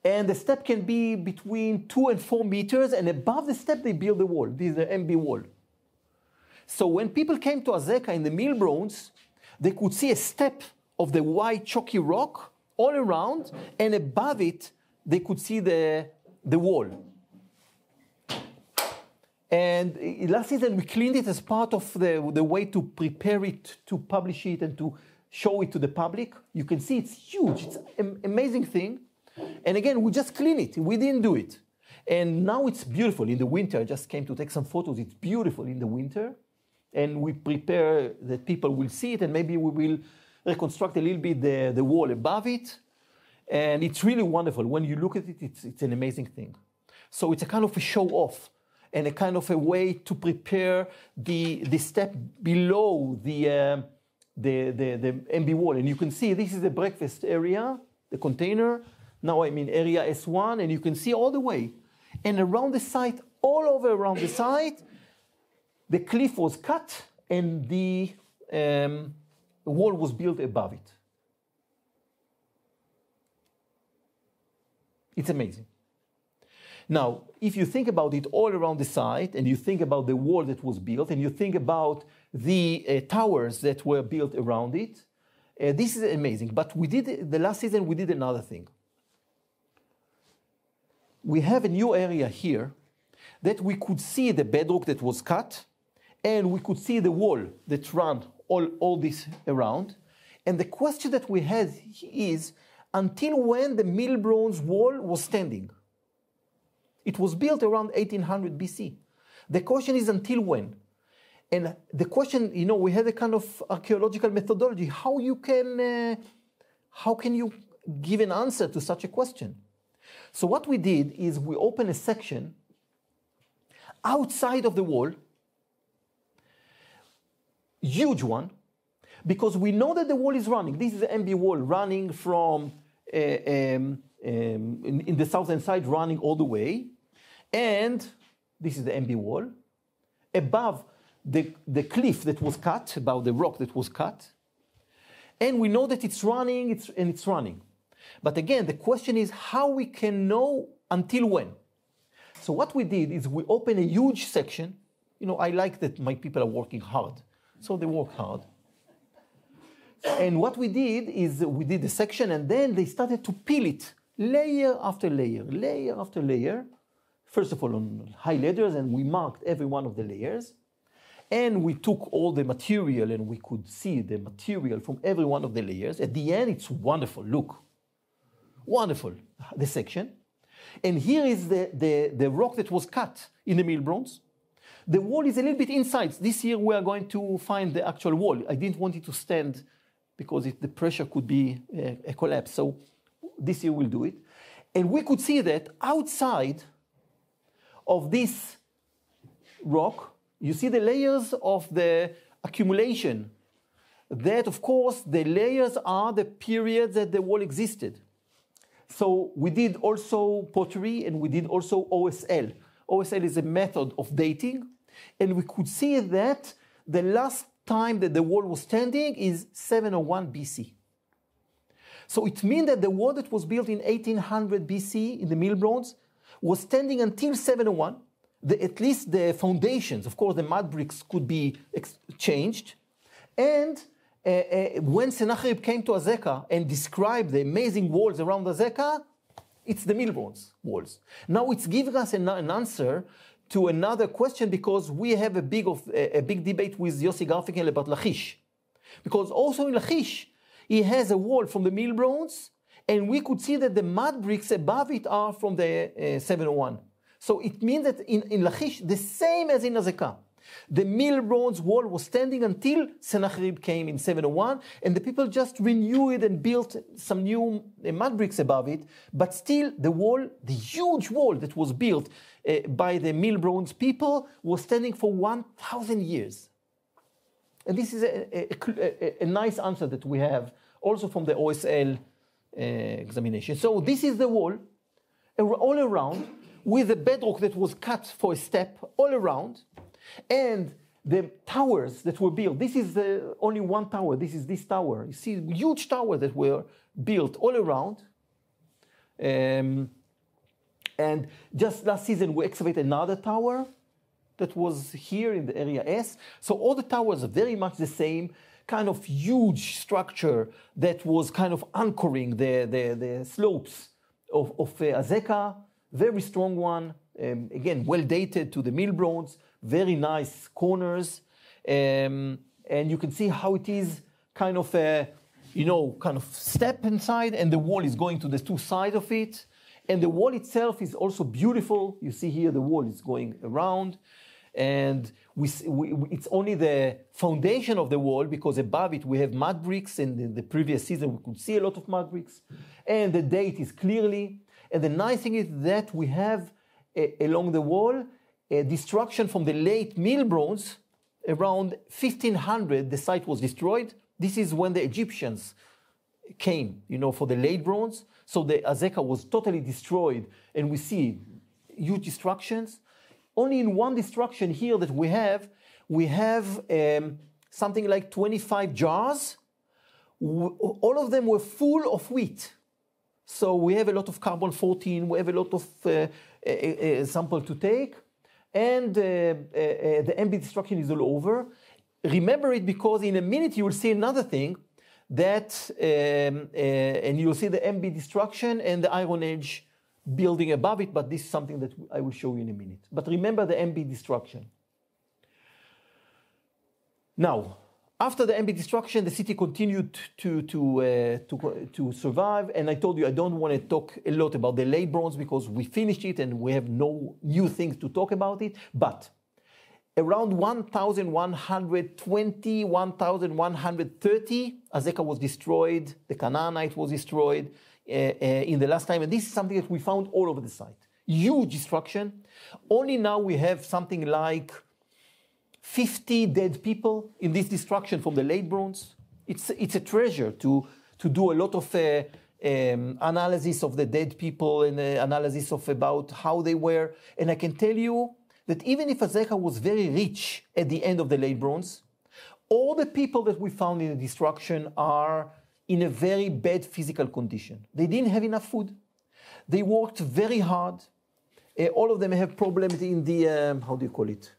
And the step can be between 2 and 4 meters, and above the step they build a wall. This is the MB wall. So when people came to Azekah in the middle bronze, they could see a step of the white chalky rock all around, and above it, they could see the wall. And last season, we cleaned it as part of the way to prepare it, to publish it, and to show it to the public. You can see it's huge. It's an amazing thing. And again, we just clean it. We didn't do it. And now it's beautiful. In the winter, I just came to take some photos. It's beautiful in the winter. And we prepare that people will see it, and maybe we will reconstruct a little bit the wall above it. And it's really wonderful. When you look at it, it's an amazing thing. So it's a kind of a show-off and a kind of a way to prepare the step below the MB wall. And you can see this is the breakfast area, the container. Now I'm in area S1, and you can see all the way. And around the site, all over around the site, the cliff was cut, and the wall was built above it. It's amazing. Now, if you think about it all around the site, and you think about the wall that was built, and you think about the towers that were built around it, this is amazing. But the last season, we did another thing. We have a new area here that we could see the bedrock that was cut, and we could see the wall that ran all this around. And the question that we had is, until when the mill bronze wall was standing? It was built around 1800 BC. The question is, until when? And the question, we had a kind of archaeological methodology. How can you give an answer to such a question? So what we did is we opened a section outside of the wall, huge one, because we know that the wall is running. This is the MB wall running from in the southern side, running all the way. And this is the MB wall. Above the cliff that was cut, above the rock that was cut. And we know that it's running, it's running. But again, the question is how we can know until when. So what we did is we opened a huge section. I like that my people are working hard. So they work hard. And what we did is we did the section, and then they started to peel it layer after layer, layer after layer. First of all, on high ladders, and we marked every one of the layers. And we took all the material, and we could see the material from every one of the layers. At the end, it's wonderful. Look. Wonderful, the section. And here is the rock that was cut in the mill bronze. The wall is a little bit inside. This year we are going to find the actual wall. I didn't want it to stand because the pressure could be a collapse. So this year we'll do it. And we could see that outside of this rock, you see the layers of the accumulation. That, of course, the layers are the periods that the wall existed. So we did also pottery, and we did also OSL. OSL is a method of dating, and we could see that the last time that the wall was standing is 701 BC. So it means that the wall that was built in 1800 BC in the mill bronze was standing until 701. At least the foundations, of course, the mud bricks could be changed. And when Sennacherib came to Azekah and described the amazing walls around Azekah, it's the mill bronze walls. Now it's giving us an answer to another question, because we have a big debate with Yossi Garfinkel about Lachish. Because also in Lachish, he has a wall from the mill bronze, and we could see that the mud bricks above it are from the 701. So it means that in Lachish, the same as in Azekah, the mill bronze wall was standing until Sennacherib came in 701, and the people just renewed it and built some new mud bricks above it. But still, the wall, the huge wall that was built by the mill bronze people, was standing for 1,000 years. And this is a nice answer that we have also from the OSL examination. So this is the wall all around, with a bedrock that was cut for a step all around. And the towers that were built, this is only one tower, this is this tower. You see huge towers that were built all around. And just last season we excavated another tower that was here in the area S. So all the towers are very much the same, kind of huge structure that was kind of anchoring the slopes of Azekah, very strong one, again, well dated to the mill bronze, very nice corners, and you can see how it is kind of a, kind of step inside, and the wall is going to the two sides of it. And the wall itself is also beautiful. You see here the wall is going around. And it's only the foundation of the wall, because above it we have mud bricks. And in the previous season we could see a lot of mud bricks. And the date is clearly. And the nice thing is that we have along the wall a destruction from the late Middle Bronze. Around 1500 the site was destroyed. This is when the Egyptians came, for the late bronze. So the Azekah was totally destroyed, and we see huge destructions. Only in one destruction here that we have something like 25 jars. All of them were full of wheat. So we have a lot of carbon-14, we have a lot of sample to take, and the MB destruction is all over. Remember it, because in a minute you will see another thing, that, and you'll see the MB destruction and the Iron Age building above it, but this is something that I will show you in a minute. But remember the MB destruction. Now, after the MB destruction, the city continued to survive, and I told you I don't want to talk a lot about the late bronze because we finished it and we have no new things to talk about it, but around 1120, 1130, Azekah was destroyed, the Canaanite was destroyed in the last time, and this is something that we found all over the site. Huge destruction. Only now we have something like 50 dead people in this destruction from the late bronze. It's a treasure to do a lot of analysis of the dead people and analysis of about how they were, and I can tell you that even if Azekah was very rich at the end of the late bronze, all the people that we found in the destruction are in a very bad physical condition. They didn't have enough food. They worked very hard. All of them have problems in the, how do you call it?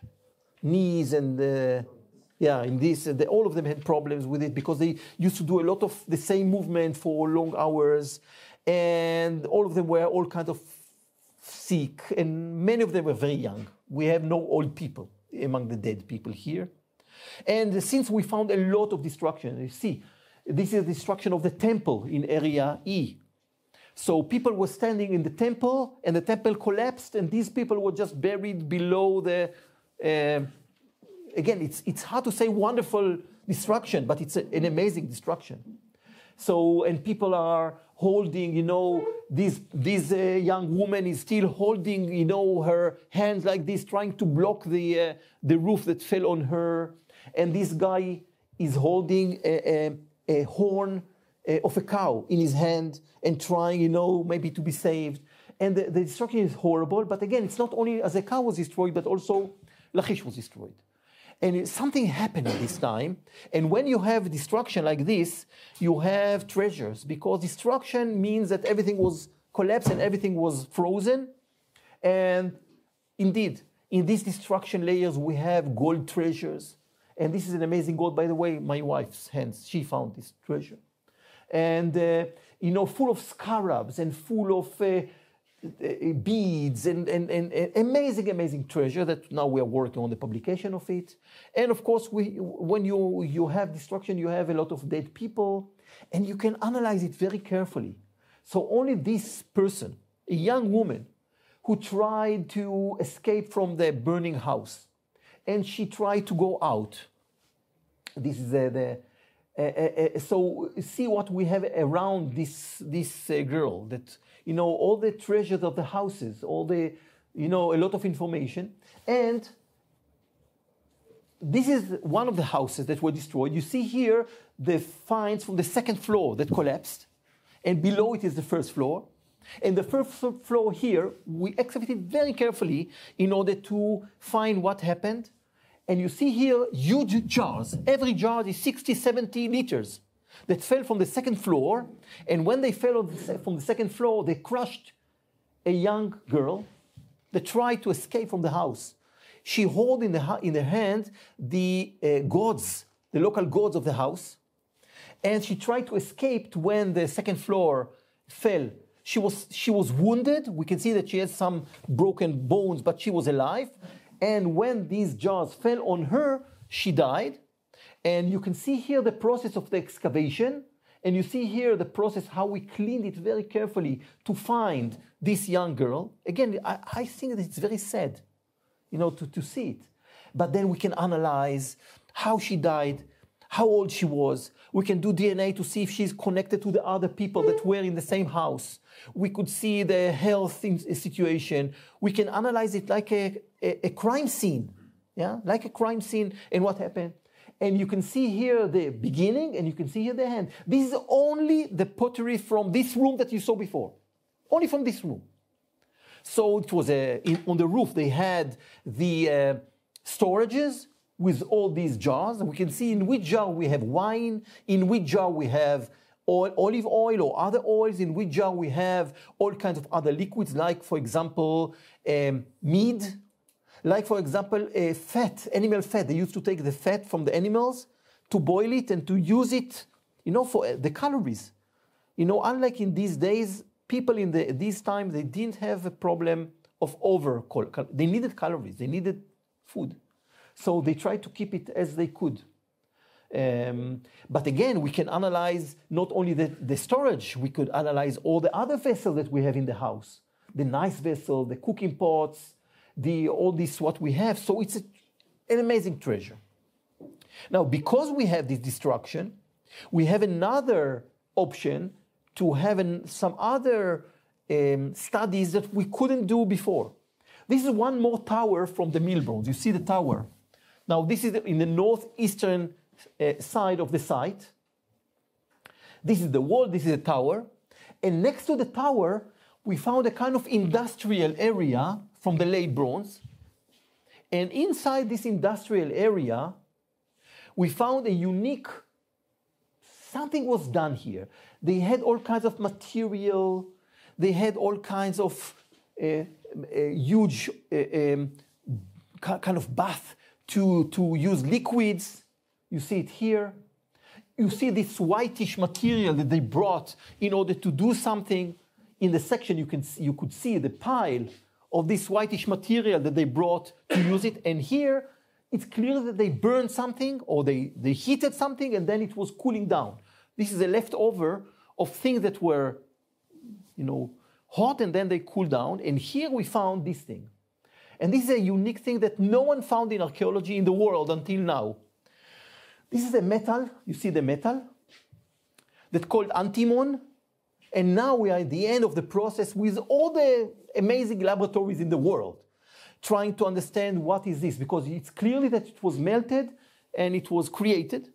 Knees and, in this. All of them had problems with it because they used to do a lot of the same movement for long hours. And all of them were all kinds of sick, and many of them were very young. We have no old people among the dead people here. And since we found a lot of destruction, you see, this is the destruction of the temple in area E. So people were standing in the temple, and the temple collapsed, and these people were just buried below the, again, it's hard to say wonderful destruction, but it's an amazing destruction. So, and people are holding, this young woman is still holding, her hands like this, trying to block the roof that fell on her. And this guy is holding a horn of a cow in his hand and trying, maybe to be saved. And the destruction is horrible. But again, it's not only Azekah was destroyed, but also Lachish was destroyed. And something happened at this time. And when you have destruction like this, you have treasures, because destruction means that everything was collapsed and everything was frozen. And indeed, in these destruction layers, we have gold treasures. And this is an amazing gold, by the way, my wife's hands, she found this treasure. And, full of scarabs and full of beads and amazing treasure that now we are working on the publication of it. And of course, when you have destruction, you have a lot of dead people, and you can analyze it very carefully. So only this person, a young woman who tried to escape from the burning house, and she tried to go out. This is so see what we have around this girl, that, all the treasures of the houses, all the, a lot of information. And this is one of the houses that were destroyed. You see here the finds from the second floor that collapsed, and below it is the first floor. And the first floor here, we excavated very carefully in order to find what happened. And you see here huge jars. Every jar is 60, 70 liters that fell from the second floor. And when they fell from the second floor, they crushed a young girl that tried to escape from the house. She held in her hand the gods the local gods of the house. And she tried to escape when the second floor fell. She was wounded. We can see that she has some broken bones, but she was alive. And when these jars fell on her, she died. And you can see here the process of the excavation. And you see here the process, how we cleaned it very carefully to find this young girl. Again, I think that it's very sad, to see it. But then we can analyze how she died, how old she was. We can do DNA to see if she's connected to the other people that were in the same house. We could see the health situation. We can analyze it like a crime scene, like a crime scene and what happened. And you can see here the beginning and you can see here the end. This is only the pottery from this room that you saw before, only from this room. So it was on the roof, they had the storages with all these jars. And we can see in which jar we have wine, in which jar we have olive oil or other oils, in which jar we have all kinds of other liquids, like, for example, mead, like, for example, fat, animal fat. They used to take the fat from the animals to boil it and to use it, for the calories. Unlike in these days, people in these times, they didn't have a problem of they needed calories, they needed food. So they tried to keep it as they could. But again, we can analyze not only the storage, we could analyze all the other vessels that we have in the house. The nice vessel, the cooking pots, all this what we have. So it's an amazing treasure. Now, because we have this destruction, we have another option to have some other studies that we couldn't do before. This is one more tower from the Milbrons. You see the tower. Now, this is in the northeastern side of the site. This is the wall, this is the tower. And next to the tower, we found a kind of industrial area from the late bronze. And inside this industrial area, we found a unique, something was done here. They had all kinds of material. They had all kinds of huge kind of bath to use liquids. You see it here. You see this whitish material that they brought in order to do something. In the section, you could see the pile of this whitish material that they brought to use it. And here, it's clear that they burned something or they heated something and then it was cooling down. This is a leftover of things that were, hot and then they cooled down. And here we found this thing. And this is a unique thing that no one found in archaeology in the world until now. This is a metal, you see the metal, that's called antimon. And now we are at the end of the process with all the amazing laboratories in the world, trying to understand what is this, because it's clearly that it was melted and it was created.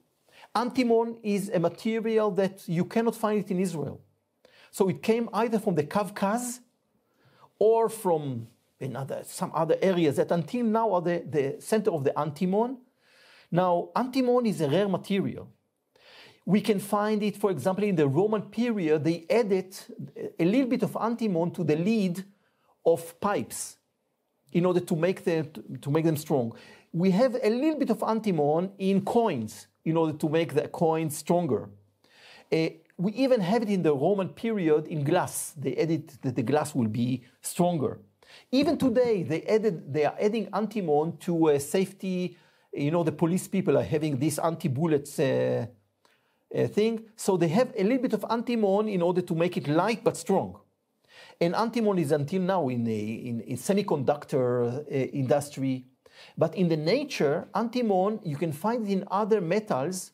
Antimon is a material that you cannot find it in Israel. So it came either from the Caucasus or from some other areas that until now are the center of the antimon. Now, antimon is a rare material. We can find it, for example, in the Roman period, they added a little bit of antimon to the lead of pipes in order to make them strong. We have a little bit of antimon in coins in order to make the coins stronger. We even have it in the Roman period in glass. They added that the glass will be stronger. Even today, they are adding antimon to safety. The police people are having this anti-bullets thing. So they have a little bit of antimon in order to make it light but strong. And antimon is until now in semiconductor industry. But in the nature, antimon, you can find it in other metals.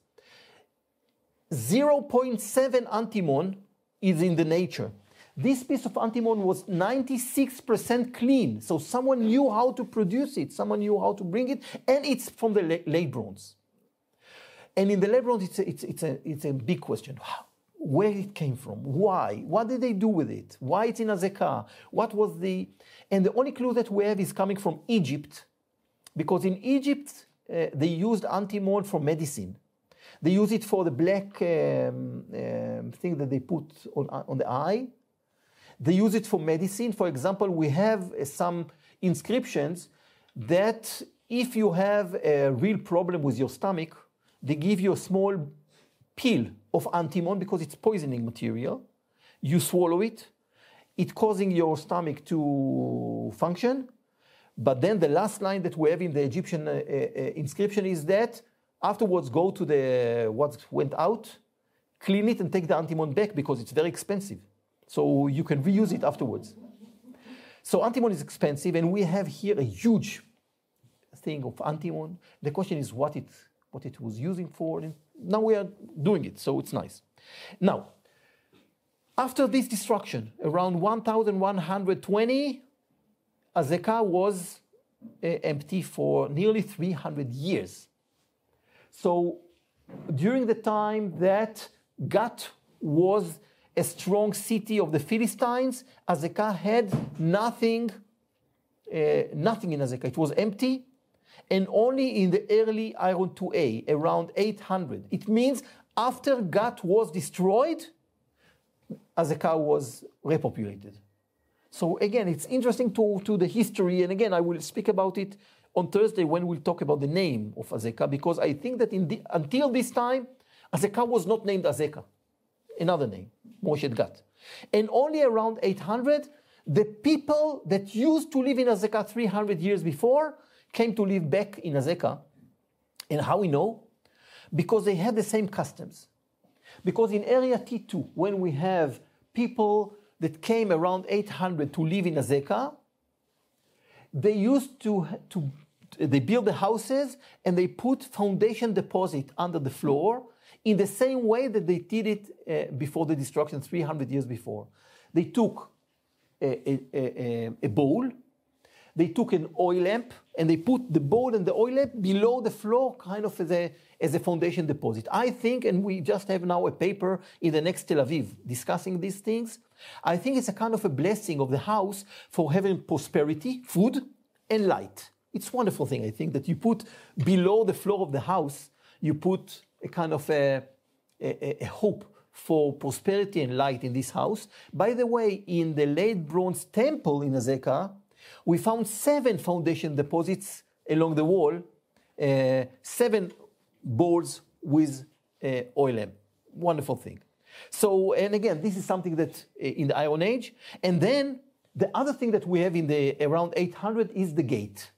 0.7 antimon is in the nature. This piece of antimon was 96% clean. So someone knew how to produce it. Someone knew how to bring it. And it's from the late bronze. And in the late bronze, it's a big question. Where it came from? Why? What did they do with it? Why it's in Azekah? What was And the only clue that we have is coming from Egypt. Because in Egypt, they used antimon for medicine. They use it for the black thing that they put on the eye. They use it for medicine. For example, we have some inscriptions that if you have a real problem with your stomach, They give you a small pill of antimony because it's poisoning material. You swallow it. It's causing your stomach to function. But then the last line that we have in the Egyptian inscription is that afterwards go to the what went out, clean it and take the antimony back because it's very expensive. So you can reuse it afterwards. So antimony is expensive, and we have here a huge thing of antimony. The question is what it was using for. And now we are doing it, so it's nice. Now, after this destruction, around 1120, Azekah was empty for nearly 300 years. So during the time that Gat was a strong city of the Philistines, Azekah had nothing in Azekah. It was empty, and only in the early Iron 2A, around 800. It means after Gat was destroyed, Azekah was repopulated. So again, it's interesting to the history, and again, I will speak about it on Thursday when we'll talk about the name of Azekah, because I think that until this time, Azekah was not named Azekah, another name, Moshe Gat. And only around 800, the people that used to live in Azekah 300 years before came to live back in Azekah. And how we know? Because they had the same customs. Because in area T2, when we have people that came around 800 to live in Azekah, they used they build the houses and they put foundation deposit under the floor in the same way that they did it before the destruction 300 years before. They took a bowl, they took an oil lamp, and they put the bowl and the oil lamp below the floor, kind of as a foundation deposit. I think, and we just have now a paper in the next Tel Aviv discussing these things, I think it's a kind of a blessing of the house for having prosperity, food, and light. It's a wonderful thing, I think, that you put below the floor of the house, you put a kind of a hope for prosperity and light in this house. By the way, in the late Bronze Temple in Azekah, we found 7 foundation deposits along the wall, 7 bowls with oil lamp. Wonderful thing. So, and again, this is something that in the Iron Age. And then the other thing that we have in the around 800 is the gate.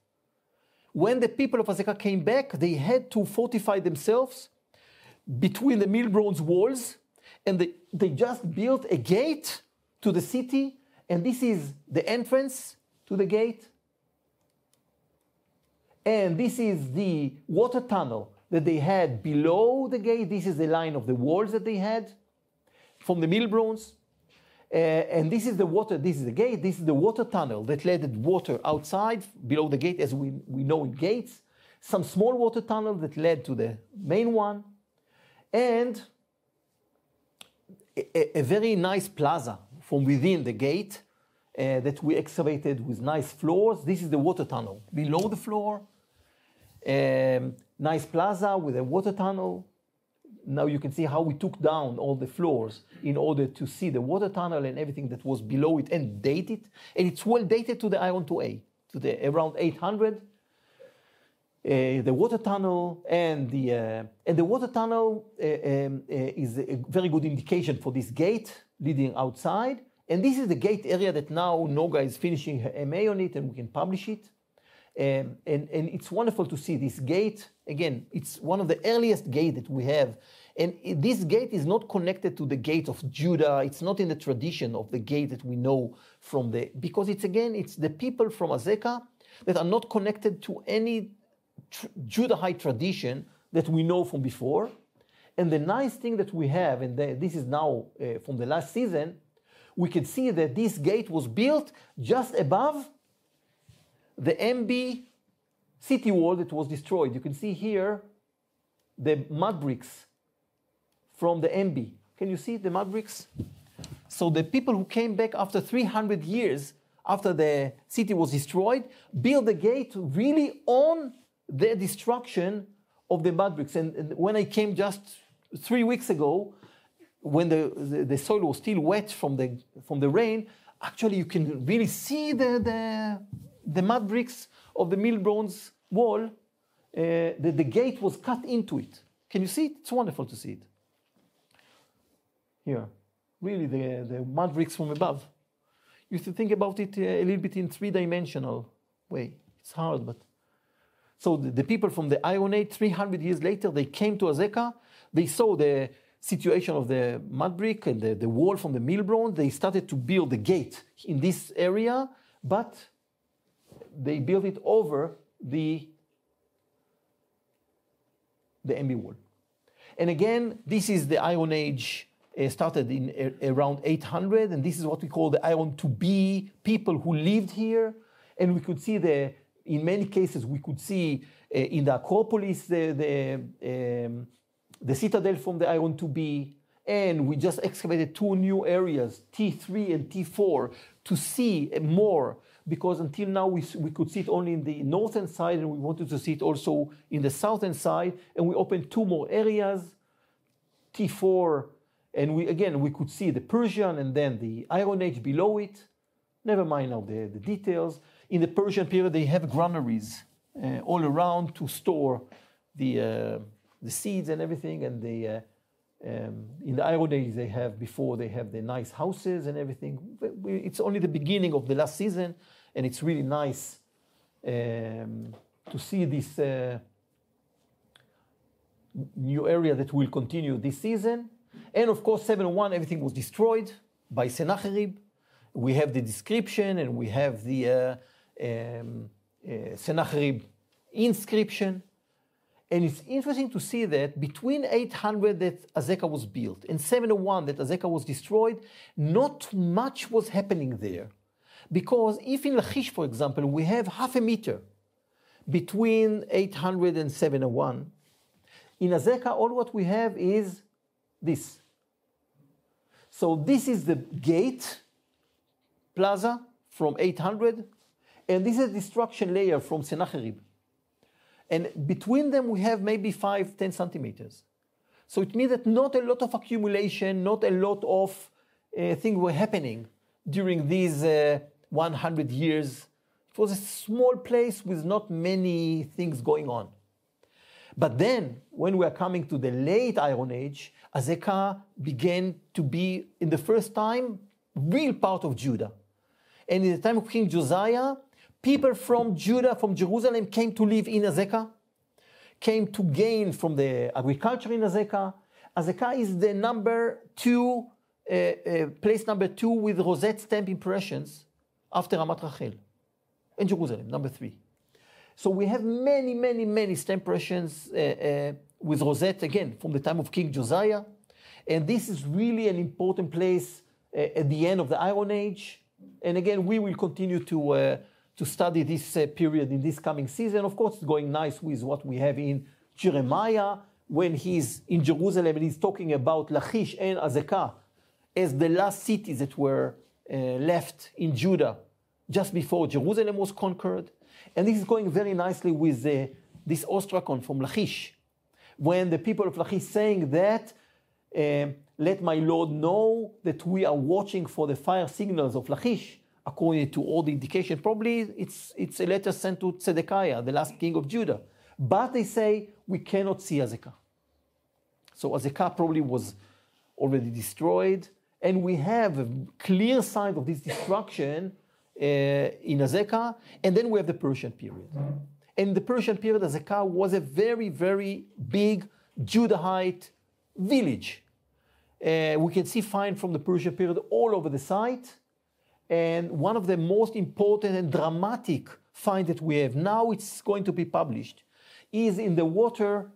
When the people of Azekah came back, they had to fortify themselves between the mill bronze walls, and they just built a gate to the city, and this is the entrance to the gate. And this is the water tunnel that they had below the gate. This is the line of the walls that they had from the mill bronze. And this is the water, this is the gate, this is the water tunnel that led the water outside below the gate, as we know in gates. Some small water tunnel that led to the main one. And a very nice plaza from within the gate that we excavated with nice floors. This is the water tunnel below the floor. Nice plaza with a water tunnel. Now you can see how we took down all the floors in order to see the water tunnel and everything that was below it and date it. And it's well dated to the Iron 2A, to the around 800. The water tunnel and the water tunnel is a very good indication for this gate leading outside. And this is the gate area that now Noga is finishing her MA on it, and we can publish it. And it's wonderful to see this gate. Again, it's one of the earliest gates that we have. And this gate is not connected to the gate of Judah. It's not in the tradition of the gate that we know from because it's the people from Azekah that are not connected to any Judahite tradition that we know from before. And the nice thing that we have, and this is now from the last season, we can see that this gate was built just above the MB city wall that was destroyed. You can see here the mud bricks from the MB. Can you see the mud bricks? So the people who came back after 300 years after the city was destroyed built the gate really on the destruction of the mud bricks. And when I came just 3 weeks ago, when the soil was still wet from the rain, actually you can really see the mud bricks of the mill bronze wall. The gate was cut into it. Can you see it? It's wonderful to see it. Here, really the mud bricks from above. You have to think about it a little bit in three-dimensional way. It's hard, but... So the people from the Iron Age, 300 years later, they came to Azekah. They saw the situation of the mud brick and the wall from the mill bronze. They started to build the gate in this area, but they built it over the MB wall. And again, this is the Iron Age, started in around 800, and this is what we call the Iron to be people who lived here. And we could see in many cases, we could see in the Acropolis the citadel from the Iron to be, and we just excavated two new areas, T3 and T4, to see more, because until now we could see it only in the northern side, and we wanted to see it also in the southern side, and we opened two more areas, T4, and we could see the Persian and then the Iron Age below it. Never mind now the details. In the Persian period, they have granaries all around to store the seeds and everything, and in the Iron Age they have the nice houses and everything. It's only the beginning of the last season, and it's really nice to see this new area that will continue this season. And of course, 701, everything was destroyed by Sennacherib. We have the description, and we have the Sennacherib inscription. And it's interesting to see that between 800 that Azekah was built and 701 that Azekah was destroyed, not much was happening there. Because if in Lachish, for example, we have half a meter between 800 and 701, in Azekah, all what we have is this. So this is the gate plaza from 800, and this is a destruction layer from Sennacherib. And between them, we have maybe 5-10 centimeters. So it means that not a lot of accumulation, not a lot of things were happening during these 100 years. It was a small place with not many things going on. But then, when we are coming to the late Iron Age, Azekah began to be, in the first time, real part of Judah. And in the time of King Josiah, people from Judah, from Jerusalem, came to live in Azekah, came to gain from the agriculture in Azekah. Azekah is the place number 2 with rosette stamp impressions after Ramat Rachel. In Jerusalem, number 3. So we have many, many, many stamp impressions with rosette, again, from the time of King Josiah. And this is really an important place at the end of the Iron Age. And again, we will continue to study this period in this coming season. Of course, it's going nice with what we have in Jeremiah, when he's in Jerusalem and he's talking about Lachish and Azekah as the last cities that were left in Judah just before Jerusalem was conquered. And this is going very nicely with this ostrakon from Lachish, when the people of Lachish saying that, let my Lord know that we are watching for the fire signals of Lachish. According to all the indication, probably it's a letter sent to Zedekiah, the last king of Judah. But they say, we cannot see Azekah. So Azekah probably was already destroyed, and we have a clear sign of this destruction in Azekah, and then we have the Persian period. In the Persian period, Azekah was a very, very big Judahite village. We can see finds from the Persian period all over the site. And one of the most important and dramatic finds that we have now, it's going to be published, is in the water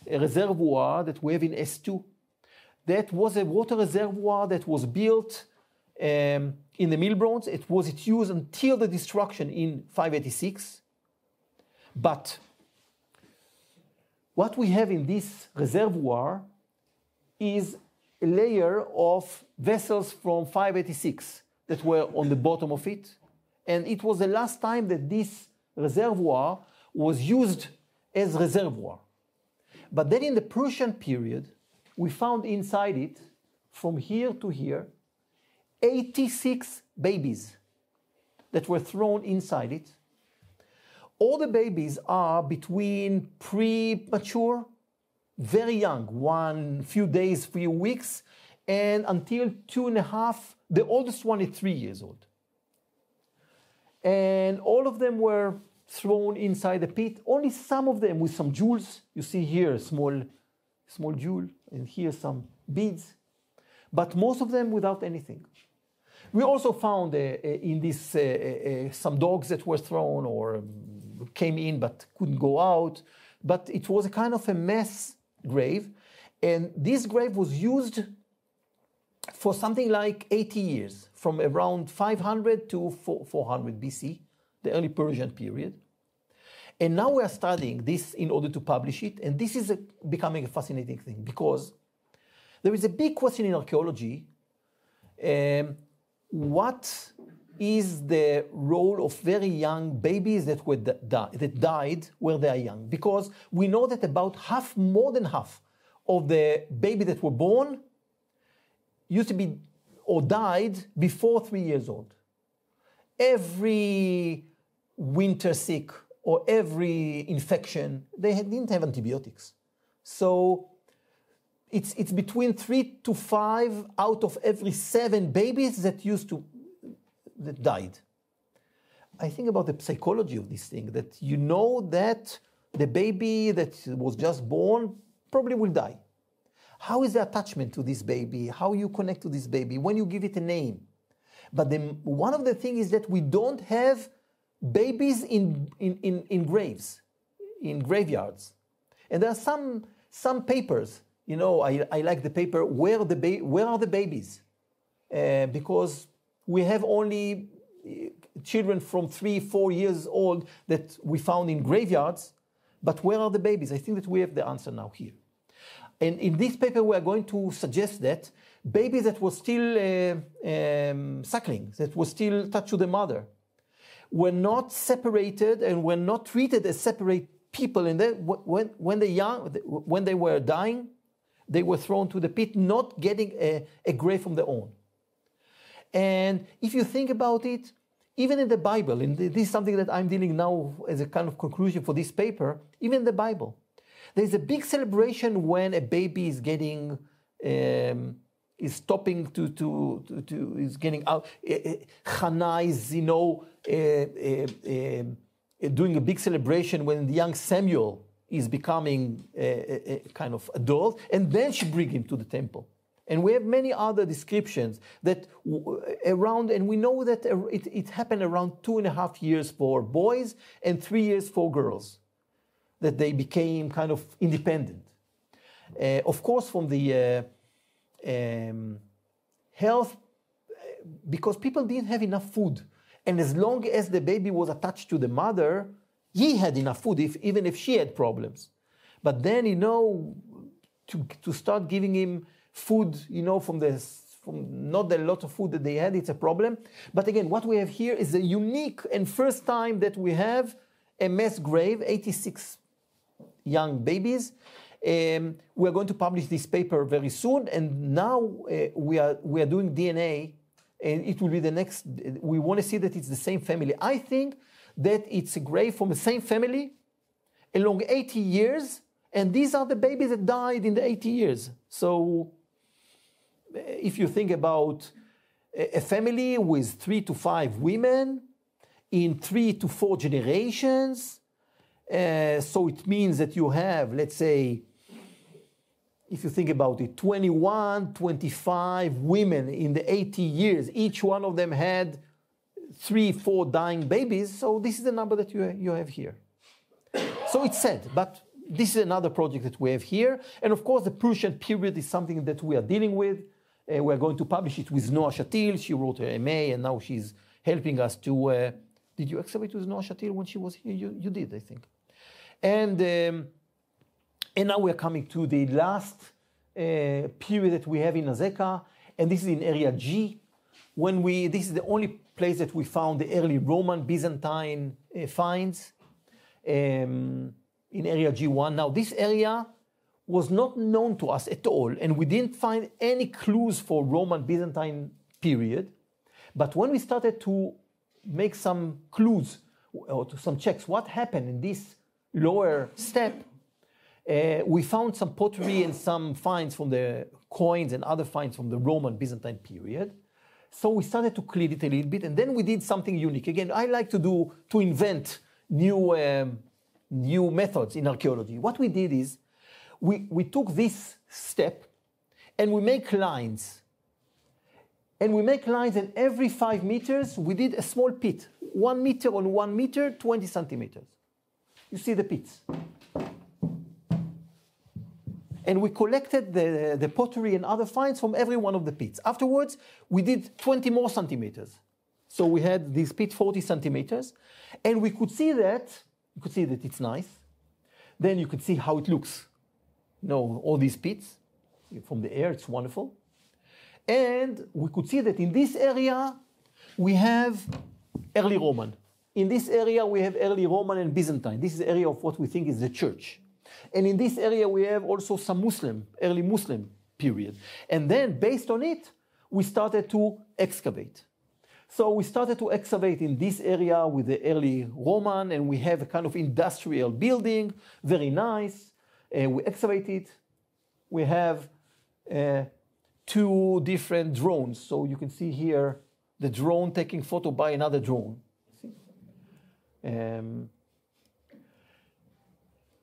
reservoir that we have in S2. That was a water reservoir that was built in the mill bronze. It was used until the destruction in 586. But what we have in this reservoir is a layer of vessels from 586 that were on the bottom of it. And it was the last time that this reservoir was used as reservoir. But then in the Persian period, we found inside it, from here to here, 86 babies that were thrown inside it. All the babies are between premature very young, one few days, few weeks, and until 2.5, the oldest one is 3 years old. And all of them were thrown inside the pit, only some of them with some jewels. You see here a small jewel, and here some beads, but most of them without anything. We also found in this some dogs that were thrown or came in but couldn't go out, but it was a kind of a mass grave, and this grave was used for something like 80 years, from around 500 to 400 BC, the early Persian period. And now we are studying this in order to publish it, and this is becoming a fascinating thing, because there is a big question in archaeology. What is the role of very young babies that died where they are young? Because we know that about more than half of the babies that were born used to be or died before 3 years old. Every winter sick or every infection, didn't have antibiotics. So it's between 3 to 5 out of every 7 babies that died. I think about the psychology of this thing, that you know that the baby that was just born probably will die. How is the attachment to this baby? How you connect to this baby? When you give it a name? But one of the things is that we don't have babies in graves, in graveyards. And there are some papers, you know, I like the paper, Where Are the Babies? Because we have only children from 3-4 years old that we found in graveyards, but where are the babies? I think that we have the answer now here. And in this paper, we are going to suggest that babies that were still suckling, that were still attached to the mother, were not separated and were not treated as separate people. And then when they were dying, they were thrown to the pit, not getting a grave from their own. And if you think about it, even in the Bible, and this is something that I'm dealing now as a kind of conclusion for this paper, even in the Bible, there's a big celebration when a baby is getting, is stopping is getting out. Hannah is, you know, doing a big celebration when the young Samuel is becoming a kind of adult, and then she brings him to the temple. And we have many other descriptions that around, and we know that it happened around 2.5 years for boys and 3 years for girls, that they became kind of independent. Of course, from the health, because people didn't have enough food. And as long as the baby was attached to the mother, he had enough food, even if she had problems. But then, you know, to start giving him food, you know, from not a lot of food that they had, it's a problem. But again, what we have here is a unique and first time that we have a mass grave, 86 young babies. We are going to publish this paper very soon, and now we are doing DNA, and it will be the next. We want to see that it's the same family. I think that it's a grave from the same family along 80 years, and these are the babies that died in the 80 years. So if you think about a family with 3 to 5 women in 3 to 4 generations, so it means that you have, let's say, if you think about it, 21, 25 women in the 80 years. Each one of them had 3, 4 dying babies. So this is the number that you have here. So it's sad, but this is another project that we have here. And of course, the Persian period is something that we are dealing with. We're going to publish it with Noah Shatil. She wrote her MA, and now she's helping us to... did you excavate with Noah Shatil when she was here? You did, I think. And now we're coming to the last period that we have in Azekah, and this is in area G. This is the only place that we found the early Roman Byzantine finds in area G1. Now, this area was not known to us at all, and we didn't find any clues for Roman Byzantine period. But when we started to make some clues or to some checks, what happened in this lower step, We found some pottery and some finds from the coins and other finds from the Roman Byzantine period. So we started to clean it a little bit, and then we did something unique. Again, I like to invent new methods in archaeology. What we did is we took this step and we make lines. And we make lines, and every 5 meters, we did a small pit. 1 meter on 1 meter, 20 centimeters. You see the pits. And we collected the pottery and other finds from every one of the pits. Afterwards, we did 20 more centimeters. So we had this pit 40 centimeters, and we could see that, it's nice. Then you could see how it looks. You know, all these pits from the air, it's wonderful. And we could see that in this area, we have early Roman. In this area, we have early Roman and Byzantine. This is the area of what we think is the church. And in this area, we have also some early Muslim period. And then, based on it, we started to excavate. So we started to excavate in this area with the early Roman, and we have a kind of industrial building, very nice. We excavate it. We have 2 different drones. So you can see here the drone taking photo by another drone.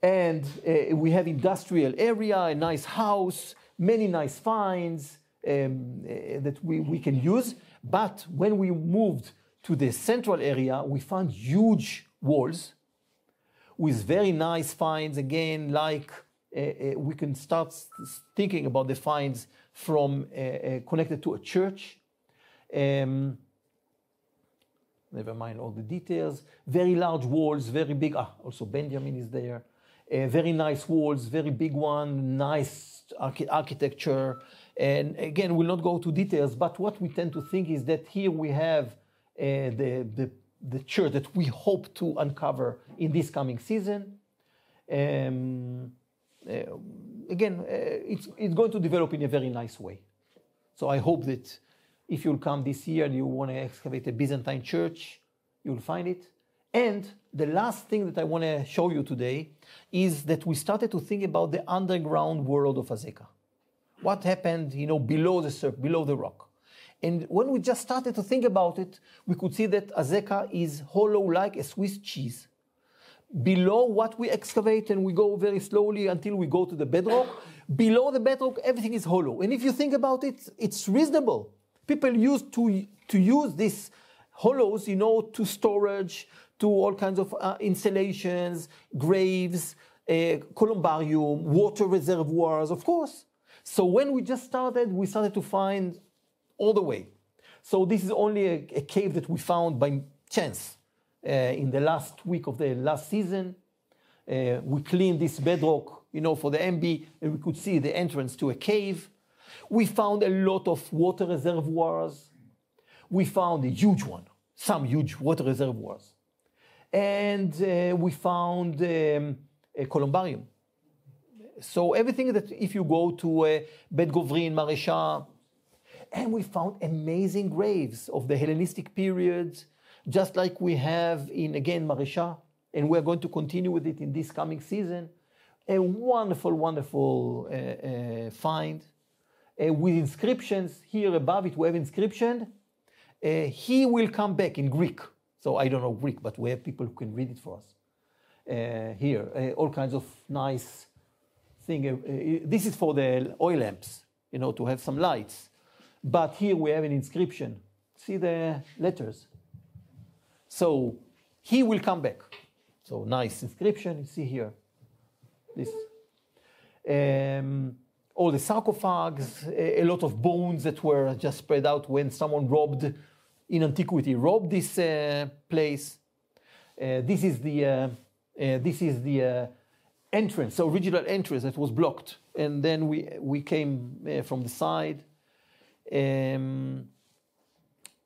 And we have industrial area, a nice house, many nice finds that we can use. But when we moved to the central area, we found huge walls with very nice finds. Again, like we can start thinking about the finds from connected to a church. Never mind all the details. Very large walls, very big. Also Benjamin is there. Very nice walls, very big one, nice architecture. And again, we'll not go to details, but what we tend to think is that here we have the church that we hope to uncover in this coming season. Again, it's going to develop in a very nice way. So I hope that if you'll come this year and you want to excavate a Byzantine church, you'll find it. And the last thing that I want to show you today is that we started to think about the underground world of Azekah. What happened, below the surface, below the rock. And when we just started to think about it, we could see that Azekah is hollow like a Swiss cheese. Below what we excavate, and we go very slowly until we go to the bedrock, below the bedrock, everything is hollow. And if you think about it, it's reasonable. People used to use these hollows, to storage, to all kinds of installations, graves, columbarium, water reservoirs, of course. So when we just started, we started to find all the way. So this is only a cave that we found by chance in the last week of the last season. We cleaned this bedrock, for the MB, and we could see the entrance to a cave. We found a lot of water reservoirs. We found a huge one, some huge water reservoirs. And we found a columbarium. So everything that if you go to Bet Govrin, Maresha, and we found amazing graves of the Hellenistic period, just like we have in, again, Maresha, and we're going to continue with it in this coming season. A wonderful, wonderful find with inscriptions. Here above it, we have inscription. He will come back in Greek. So I don't know Greek, but we have people who can read it for us. Here, all kinds of nice thing. This is for the oil lamps, to have some lights. But here we have an inscription. See the letters. So he will come back. So nice inscription. You see here. This. All the sarcophags, a lot of bones that were just spread out when someone robbed this place. This is the entrance, the original entrance that was blocked, and then we came from the side, and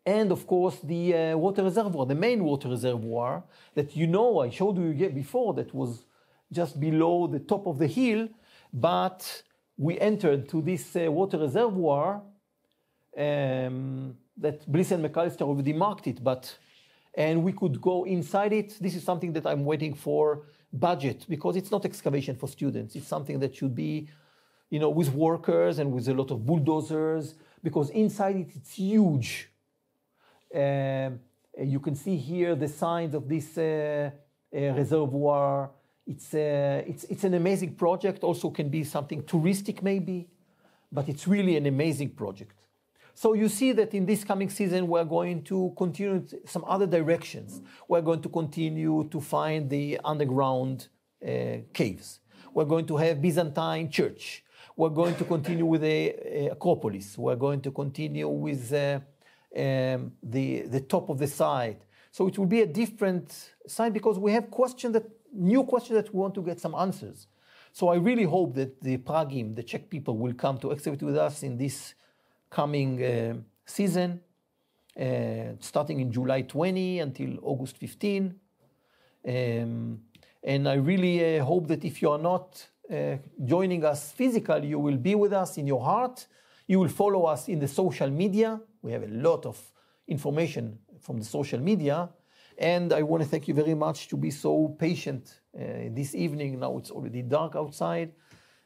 of course the water reservoir, the main water reservoir that I showed you before, that was just below the top of the hill, but we entered to this water reservoir that Bliss and McAllister already marked it, and we could go inside it. This is something that I'm waiting for budget, because it's not excavation for students. It's something that should be, with workers and with a lot of bulldozers, because inside it's huge. You can see here the signs of this reservoir. It's an amazing project. Also can be something touristic maybe, but it's really an amazing project. So you see that in this coming season, we're going to continue some other directions. We're going to continue to find the underground caves. We're going to have Byzantine Church. We're going to continue with the Acropolis. We're going to continue with the top of the site. So it will be a different site because we have new questions that we want to get some answers. So I really hope that the Pragim, the Czech people, will come to excavate with us in this coming season, starting in July 20 until August 15. And I really hope that if you are not joining us physically, you will be with us in your heart. You will follow us in the social media. We have a lot of information from the social media. And I want to thank you very much to be so patient this evening. Now it's already dark outside.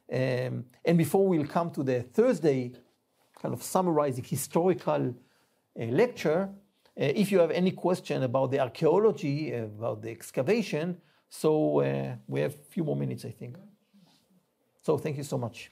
And before we'll come to the Thursday kind of summarizing historical lecture, if you have any question about the archaeology, about the excavation, so we have a few more minutes, I think. So thank you so much.